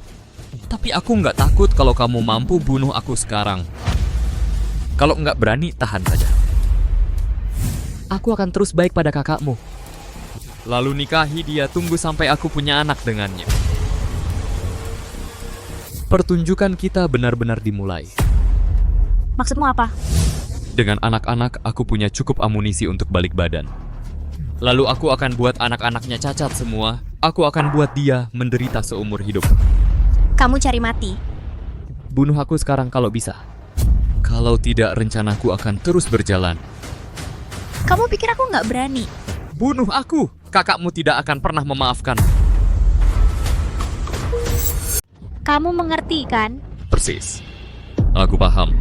Tapi aku nggak takut kalau kamu mampu bunuh aku sekarang. Kalau nggak berani, tahan saja. Aku akan terus baik pada kakakmu. Lalu nikahi dia, tunggu sampai aku punya anak dengannya. Pertunjukan kita benar-benar dimulai. Maksudmu apa? Dengan anak-anak, aku punya cukup amunisi untuk balik badan. Lalu aku akan buat anak-anaknya cacat semua. Aku akan buat dia menderita seumur hidup. Kamu cari mati. Bunuh aku sekarang kalau bisa. Kalau tidak, rencanaku akan terus berjalan. Kamu pikir aku nggak berani? Bunuh aku! Kakakmu tidak akan pernah memaafkan. Kamu mengerti kan? Persis. Aku paham.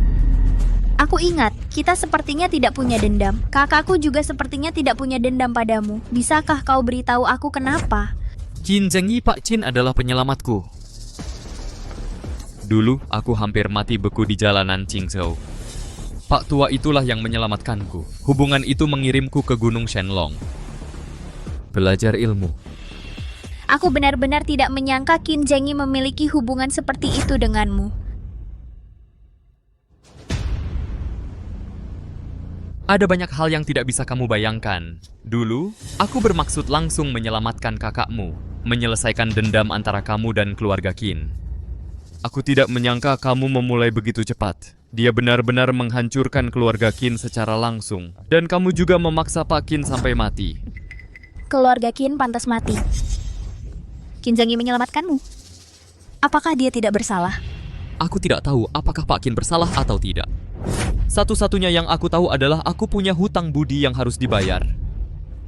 Aku ingat, kita sepertinya tidak punya dendam. Kakakku juga sepertinya tidak punya dendam padamu. Bisakah kau beritahu aku kenapa? Qin Zhengyi, Pak Qin adalah penyelamatku. Dulu, aku hampir mati beku di jalanan Qingzhou. Pak tua itulah yang menyelamatkanku. Hubungan itu mengirimku ke Gunung Shenlong. Belajar ilmu. Aku benar-benar tidak menyangka Qin Zhengyi memiliki hubungan seperti itu denganmu. Ada banyak hal yang tidak bisa kamu bayangkan. Dulu, aku bermaksud langsung menyelamatkan kakakmu, menyelesaikan dendam antara kamu dan keluarga Qin. Aku tidak menyangka kamu memulai begitu cepat. Dia benar-benar menghancurkan keluarga Qin secara langsung. Dan kamu juga memaksa Pak Qin sampai mati. Keluarga Qin pantas mati. Qin Zhengyi menyelamatkanmu. Apakah dia tidak bersalah? Aku tidak tahu apakah Pak Qin bersalah atau tidak. Satu-satunya yang aku tahu adalah aku punya hutang budi yang harus dibayar.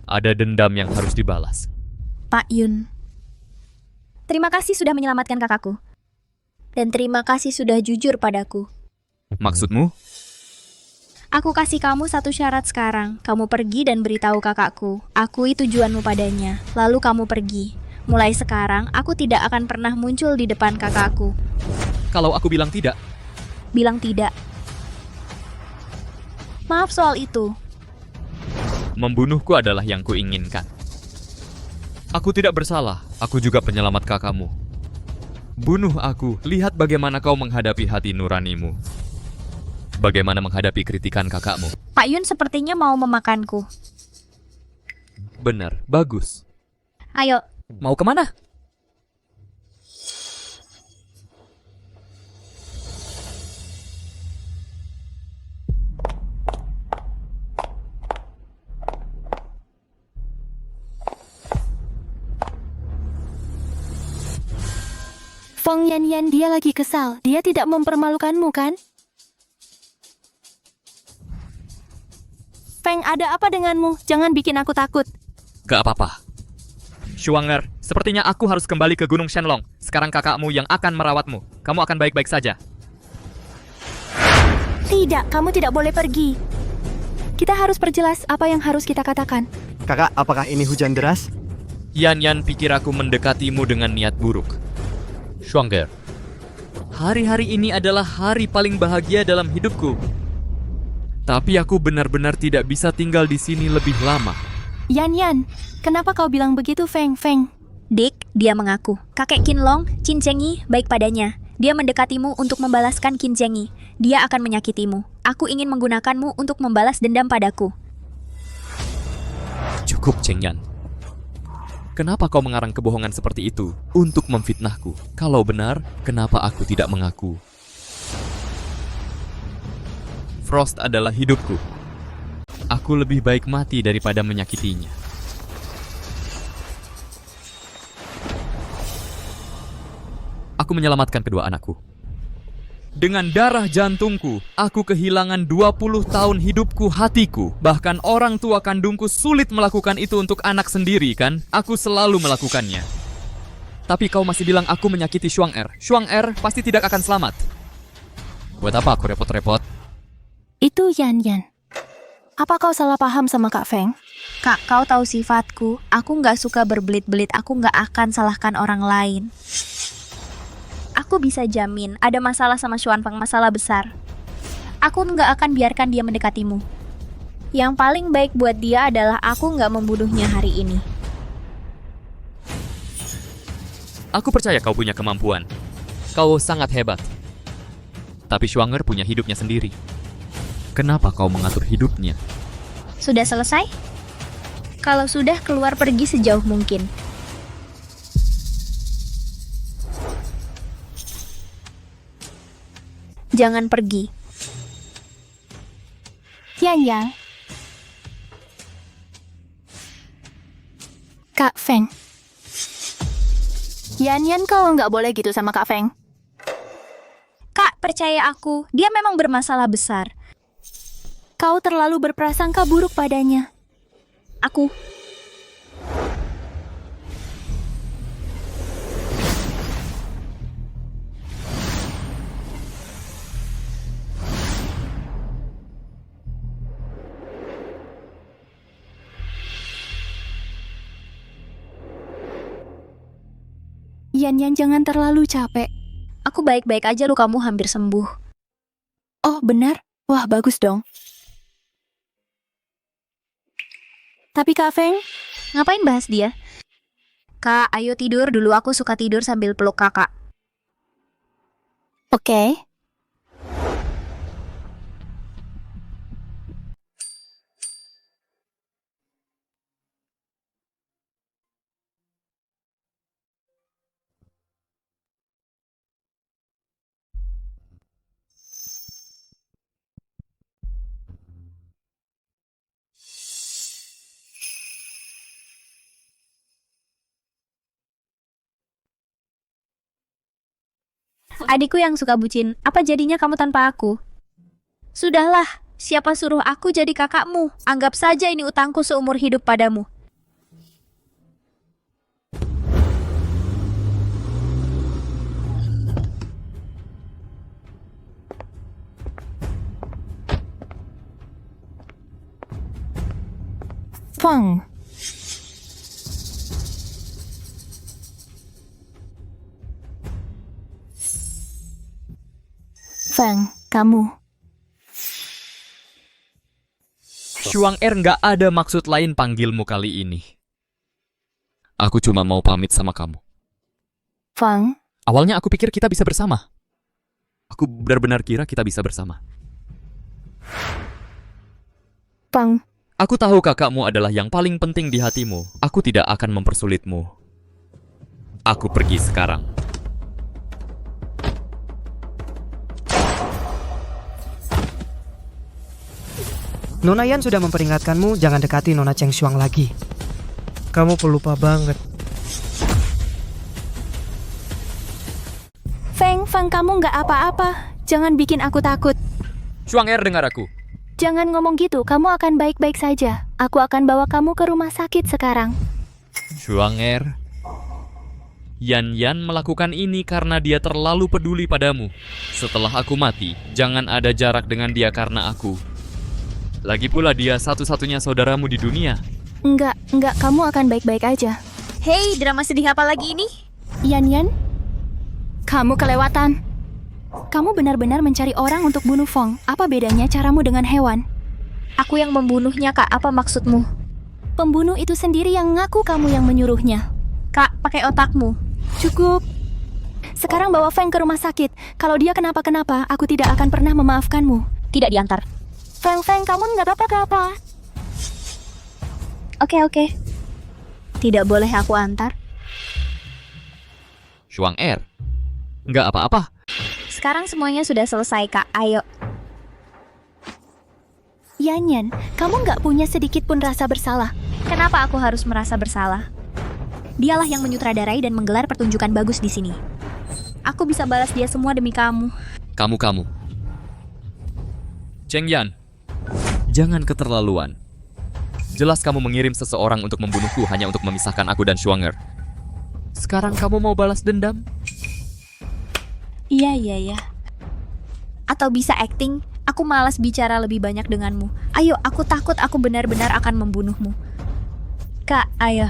Ada dendam yang harus dibalas. Pak Yun, terima kasih sudah menyelamatkan kakakku. Dan terima kasih sudah jujur padaku. Maksudmu? Aku kasih kamu satu syarat sekarang. Kamu pergi dan beritahu kakakku. Akui tujuanmu padanya. Lalu kamu pergi. Mulai sekarang, aku tidak akan pernah muncul di depan kakakku. Kalau aku bilang tidak? Bilang tidak. Maaf soal itu. Membunuhku adalah yang kuinginkan. Aku tidak bersalah. Aku juga penyelamat kakakmu. Bunuh aku. Lihat bagaimana kau menghadapi hati nuranimu. Bagaimana menghadapi kritikan kakakmu. Pak Yun sepertinya mau memakanku. Benar, bagus. Ayo. Mau kemana? Feng Yan, dia lagi kesal. Dia tidak mempermalukanmu, kan? Feng, ada apa denganmu? Jangan bikin aku takut. Gak apa-apa. Shuanger, sepertinya aku harus kembali ke Gunung Shenlong. Sekarang kakakmu yang akan merawatmu. Kamu akan baik-baik saja. Tidak, kamu tidak boleh pergi. Kita harus perjelas apa yang harus kita katakan. Kakak, apakah ini hujan deras? Yan pikir aku mendekatimu dengan niat buruk. Shuanger, hari-hari ini adalah hari paling bahagia dalam hidupku. Tapi aku benar-benar tidak bisa tinggal di sini lebih lama. Yan, kenapa kau bilang begitu, Feng? Dik, dia mengaku. Kakek Qinlong, Qin Zhengyi, baik padanya. Dia mendekatimu untuk membalaskan Qin Zhengyi. Dia akan menyakitimu. Aku ingin menggunakanmu untuk membalas dendam padaku. Cukup, Cheng Yan. Kenapa kau mengarang kebohongan seperti itu untuk memfitnahku? Kalau benar, kenapa aku tidak mengaku? Frost adalah hidupku. Aku lebih baik mati daripada menyakitinya. Aku menyelamatkan kedua anakku. Dengan darah jantungku, aku kehilangan 20 tahun hidupku, hatiku. Bahkan orang tua kandungku sulit melakukan itu untuk anak sendiri, kan? Aku selalu melakukannya. Tapi kau masih bilang aku menyakiti Shuanger. Shuanger pasti tidak akan selamat. Buat apa aku repot-repot? Itu Yan. Apa kau salah paham sama Kak Feng? Kak, kau tahu sifatku. Aku nggak suka berbelit-belit. Aku nggak akan salahkan orang lain. Aku bisa jamin ada masalah sama Xuanfeng, masalah besar. Aku nggak akan biarkan dia mendekatimu. Yang paling baik buat dia adalah aku nggak membunuhnya hari ini. Aku percaya kau punya kemampuan. Kau sangat hebat. Tapi Shuanger punya hidupnya sendiri. Kenapa kau mengatur hidupnya? Sudah selesai? Kalau sudah, keluar pergi sejauh mungkin. Jangan pergi. Yan. Kak Feng. Yan, kau nggak boleh gitu sama Kak Feng. Kak, percaya aku. Dia memang bermasalah besar. Kau terlalu berprasangka buruk padanya. Aku. Yan, jangan terlalu capek. Aku baik-baik aja, kamu hampir sembuh. Oh, benar? Wah, bagus dong. Tapi Kak Feng? Ngapain bahas dia? Kak, ayo tidur dulu. Aku suka tidur sambil peluk kakak. Oke. Adikku yang suka bucin, apa jadinya kamu tanpa aku? Sudahlah, siapa suruh aku jadi kakakmu? Anggap saja ini utangku seumur hidup padamu. Feng. Feng, kamu. Shuanger nggak ada maksud lain panggilmu kali ini. Aku cuma mau pamit sama kamu. Feng. Awalnya aku pikir kita bisa bersama. Aku benar-benar kira kita bisa bersama. Feng. Aku tahu kakakmu adalah yang paling penting di hatimu. Aku tidak akan mempersulitmu. Aku pergi sekarang. Nona Yan sudah memperingatkanmu jangan dekati Nona Cheng Shuang lagi. Kamu pelupa banget. Fang, kamu nggak apa-apa. Jangan bikin aku takut. Shuang Er, dengar aku. Jangan ngomong gitu, kamu akan baik-baik saja. Aku akan bawa kamu ke rumah sakit sekarang. Shuang Er. Yan Yan melakukan ini karena dia terlalu peduli padamu. Setelah aku mati, jangan ada jarak dengan dia karena aku. Lagi pula dia satu-satunya saudaramu di dunia. Enggak, kamu akan baik-baik aja. Hei, drama sedih apa lagi ini? Yan Yan, kamu kelewatan. Kamu benar-benar mencari orang untuk bunuh Fong. Apa bedanya caramu dengan hewan? Aku yang membunuhnya, Kak. Apa maksudmu? Pembunuh itu sendiri yang ngaku kamu yang menyuruhnya. Kak, pakai otakmu. Cukup. Sekarang bawa Feng ke rumah sakit. Kalau dia kenapa-kenapa, aku tidak akan pernah memaafkanmu. Tidak diantar. Feng, kamu nggak apa-apa. Oke. Tidak boleh aku antar. Shuang Er. Nggak apa-apa. Sekarang semuanya sudah selesai, Kak. Ayo. Yan Yan, kamu nggak punya sedikit pun rasa bersalah. Kenapa aku harus merasa bersalah? Dialah yang menyutradarai dan menggelar pertunjukan bagus di sini. Aku bisa balas dia semua demi kamu. Kamu. Cheng Yan, jangan keterlaluan. Jelas kamu mengirim seseorang untuk membunuhku hanya untuk memisahkan aku dan Shuang Er. Sekarang kamu mau balas dendam? Iya. Atau bisa acting? Aku malas bicara lebih banyak denganmu. Ayo, aku takut aku benar-benar akan membunuhmu. Kak, ayo.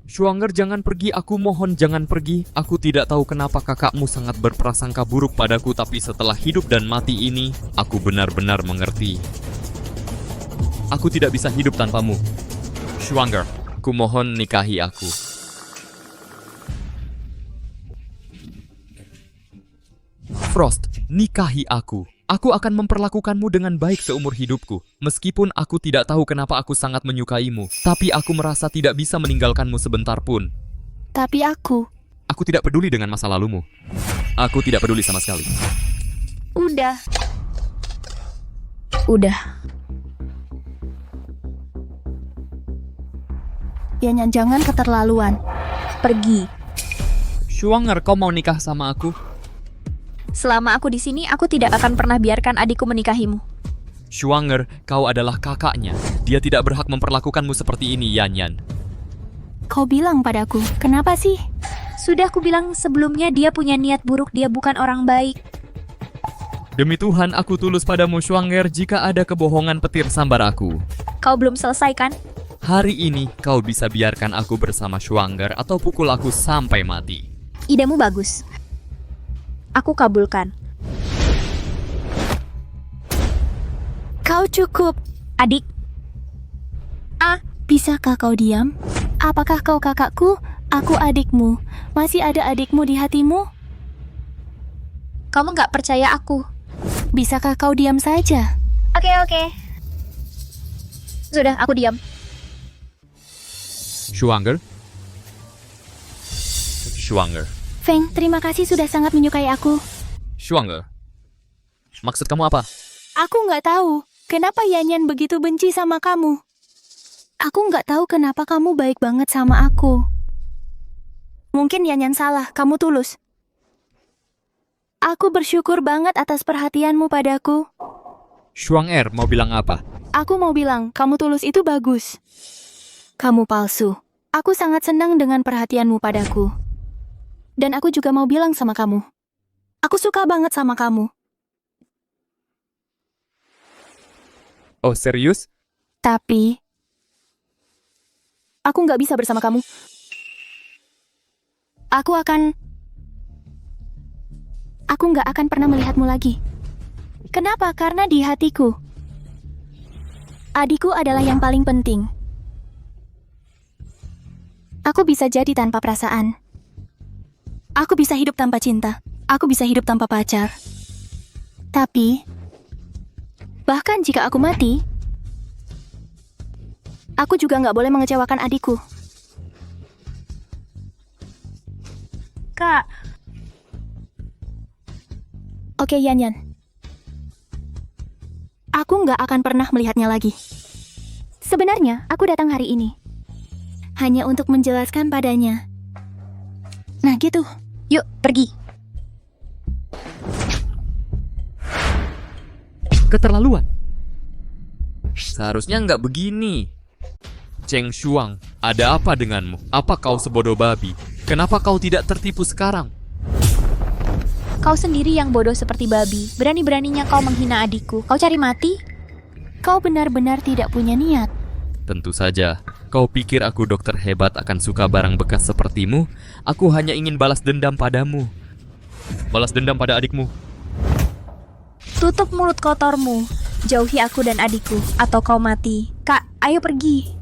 Shuang Er, jangan pergi, aku mohon jangan pergi. Aku tidak tahu kenapa kakakmu sangat berprasangka buruk padaku, tapi setelah hidup dan mati ini, aku benar-benar mengerti. Aku tidak bisa hidup tanpamu. Shuang Er, aku mohon nikahi aku. Frost, nikahi aku. Aku akan memperlakukanmu dengan baik seumur hidupku. Meskipun aku tidak tahu kenapa aku sangat menyukaimu, tapi aku merasa tidak bisa meninggalkanmu sebentar pun. Tapi aku tidak peduli dengan masa lalumu. Aku tidak peduli sama sekali. Udah. Yan Yan, jangan keterlaluan. Pergi. Shuang Er, kau mau nikah sama aku? Selama aku di sini, aku tidak akan pernah biarkan adikku menikahimu. Shuang Er, kau adalah kakaknya. Dia tidak berhak memperlakukanmu seperti ini, Yan Yan. Kau bilang padaku, kenapa sih? Sudah aku bilang sebelumnya dia punya niat buruk, dia bukan orang baik. Demi Tuhan, aku tulus padamu, Shuang Er, jika ada kebohongan petir sambar aku. Kau belum selesai kan? Hari ini, kau bisa biarkan aku bersama Shuang Er atau pukul aku sampai mati. Idemu bagus. Aku kabulkan. Kau cukup. Adik. Bisakah kau diam? Apakah kau kakakku? Aku adikmu. Masih ada adikmu di hatimu? Kamu nggak percaya aku? Bisakah kau diam saja? Oke. Sudah, aku diam. Shuang Er. Feng, terima kasih sudah sangat menyukai aku. Shuang Er. Maksud kamu apa? Aku nggak tahu. Kenapa Yan Yan begitu benci sama kamu? Aku nggak tahu kenapa kamu baik banget sama aku. Mungkin Yan Yan salah, kamu tulus. Aku bersyukur banget atas perhatianmu padaku. Shuang Er mau bilang apa? Aku mau bilang, kamu tulus itu bagus. Kamu palsu. Aku sangat senang dengan perhatianmu padaku. Dan aku juga mau bilang sama kamu. Aku suka banget sama kamu. Oh, serius? Tapi aku nggak bisa bersama kamu. Aku nggak akan pernah melihatmu lagi. Kenapa? Karena di hatiku, adikku adalah yang paling penting. Aku bisa jadi tanpa perasaan. Aku bisa hidup tanpa cinta. Aku bisa hidup tanpa pacar. Tapi, bahkan jika aku mati, aku juga nggak boleh mengecewakan adikku. Kak. Oke, Yan Yan. Aku nggak akan pernah melihatnya lagi. Sebenarnya, aku datang hari ini hanya untuk menjelaskan padanya. Nah, gitu. Yuk, pergi. Keterlaluan. Seharusnya nggak begini. Cheng Shuang, ada apa denganmu? Apa kau sebodoh babi? Kenapa kau tidak tertipu sekarang? Kau sendiri yang bodoh seperti babi. Berani-beraninya kau menghina adikku. Kau cari mati? Kau benar-benar tidak punya niat. Tentu saja. Kau pikir aku dokter hebat akan suka barang bekas sepertimu? Aku hanya ingin balas dendam padamu. Balas dendam pada adikmu. Tutup mulut kotormu. Jauhi aku dan adikku, atau kau mati. Kak, ayo pergi.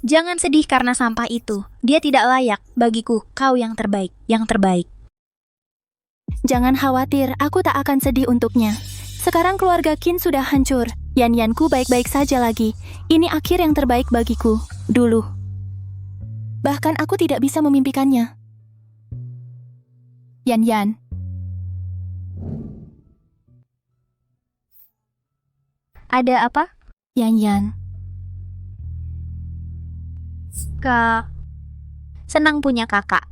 Jangan sedih karena sampah itu. Dia tidak layak. Bagiku, kau yang terbaik. Yang terbaik. Jangan khawatir, aku tak akan sedih untuknya. Sekarang keluarga Qin sudah hancur. Yan-Yanku baik-baik saja lagi. Ini akhir yang terbaik bagiku. Dulu. Bahkan aku tidak bisa memimpikannya. Yan-Yan. Ada apa? Yan-Yan. Kak. Senang punya kakak.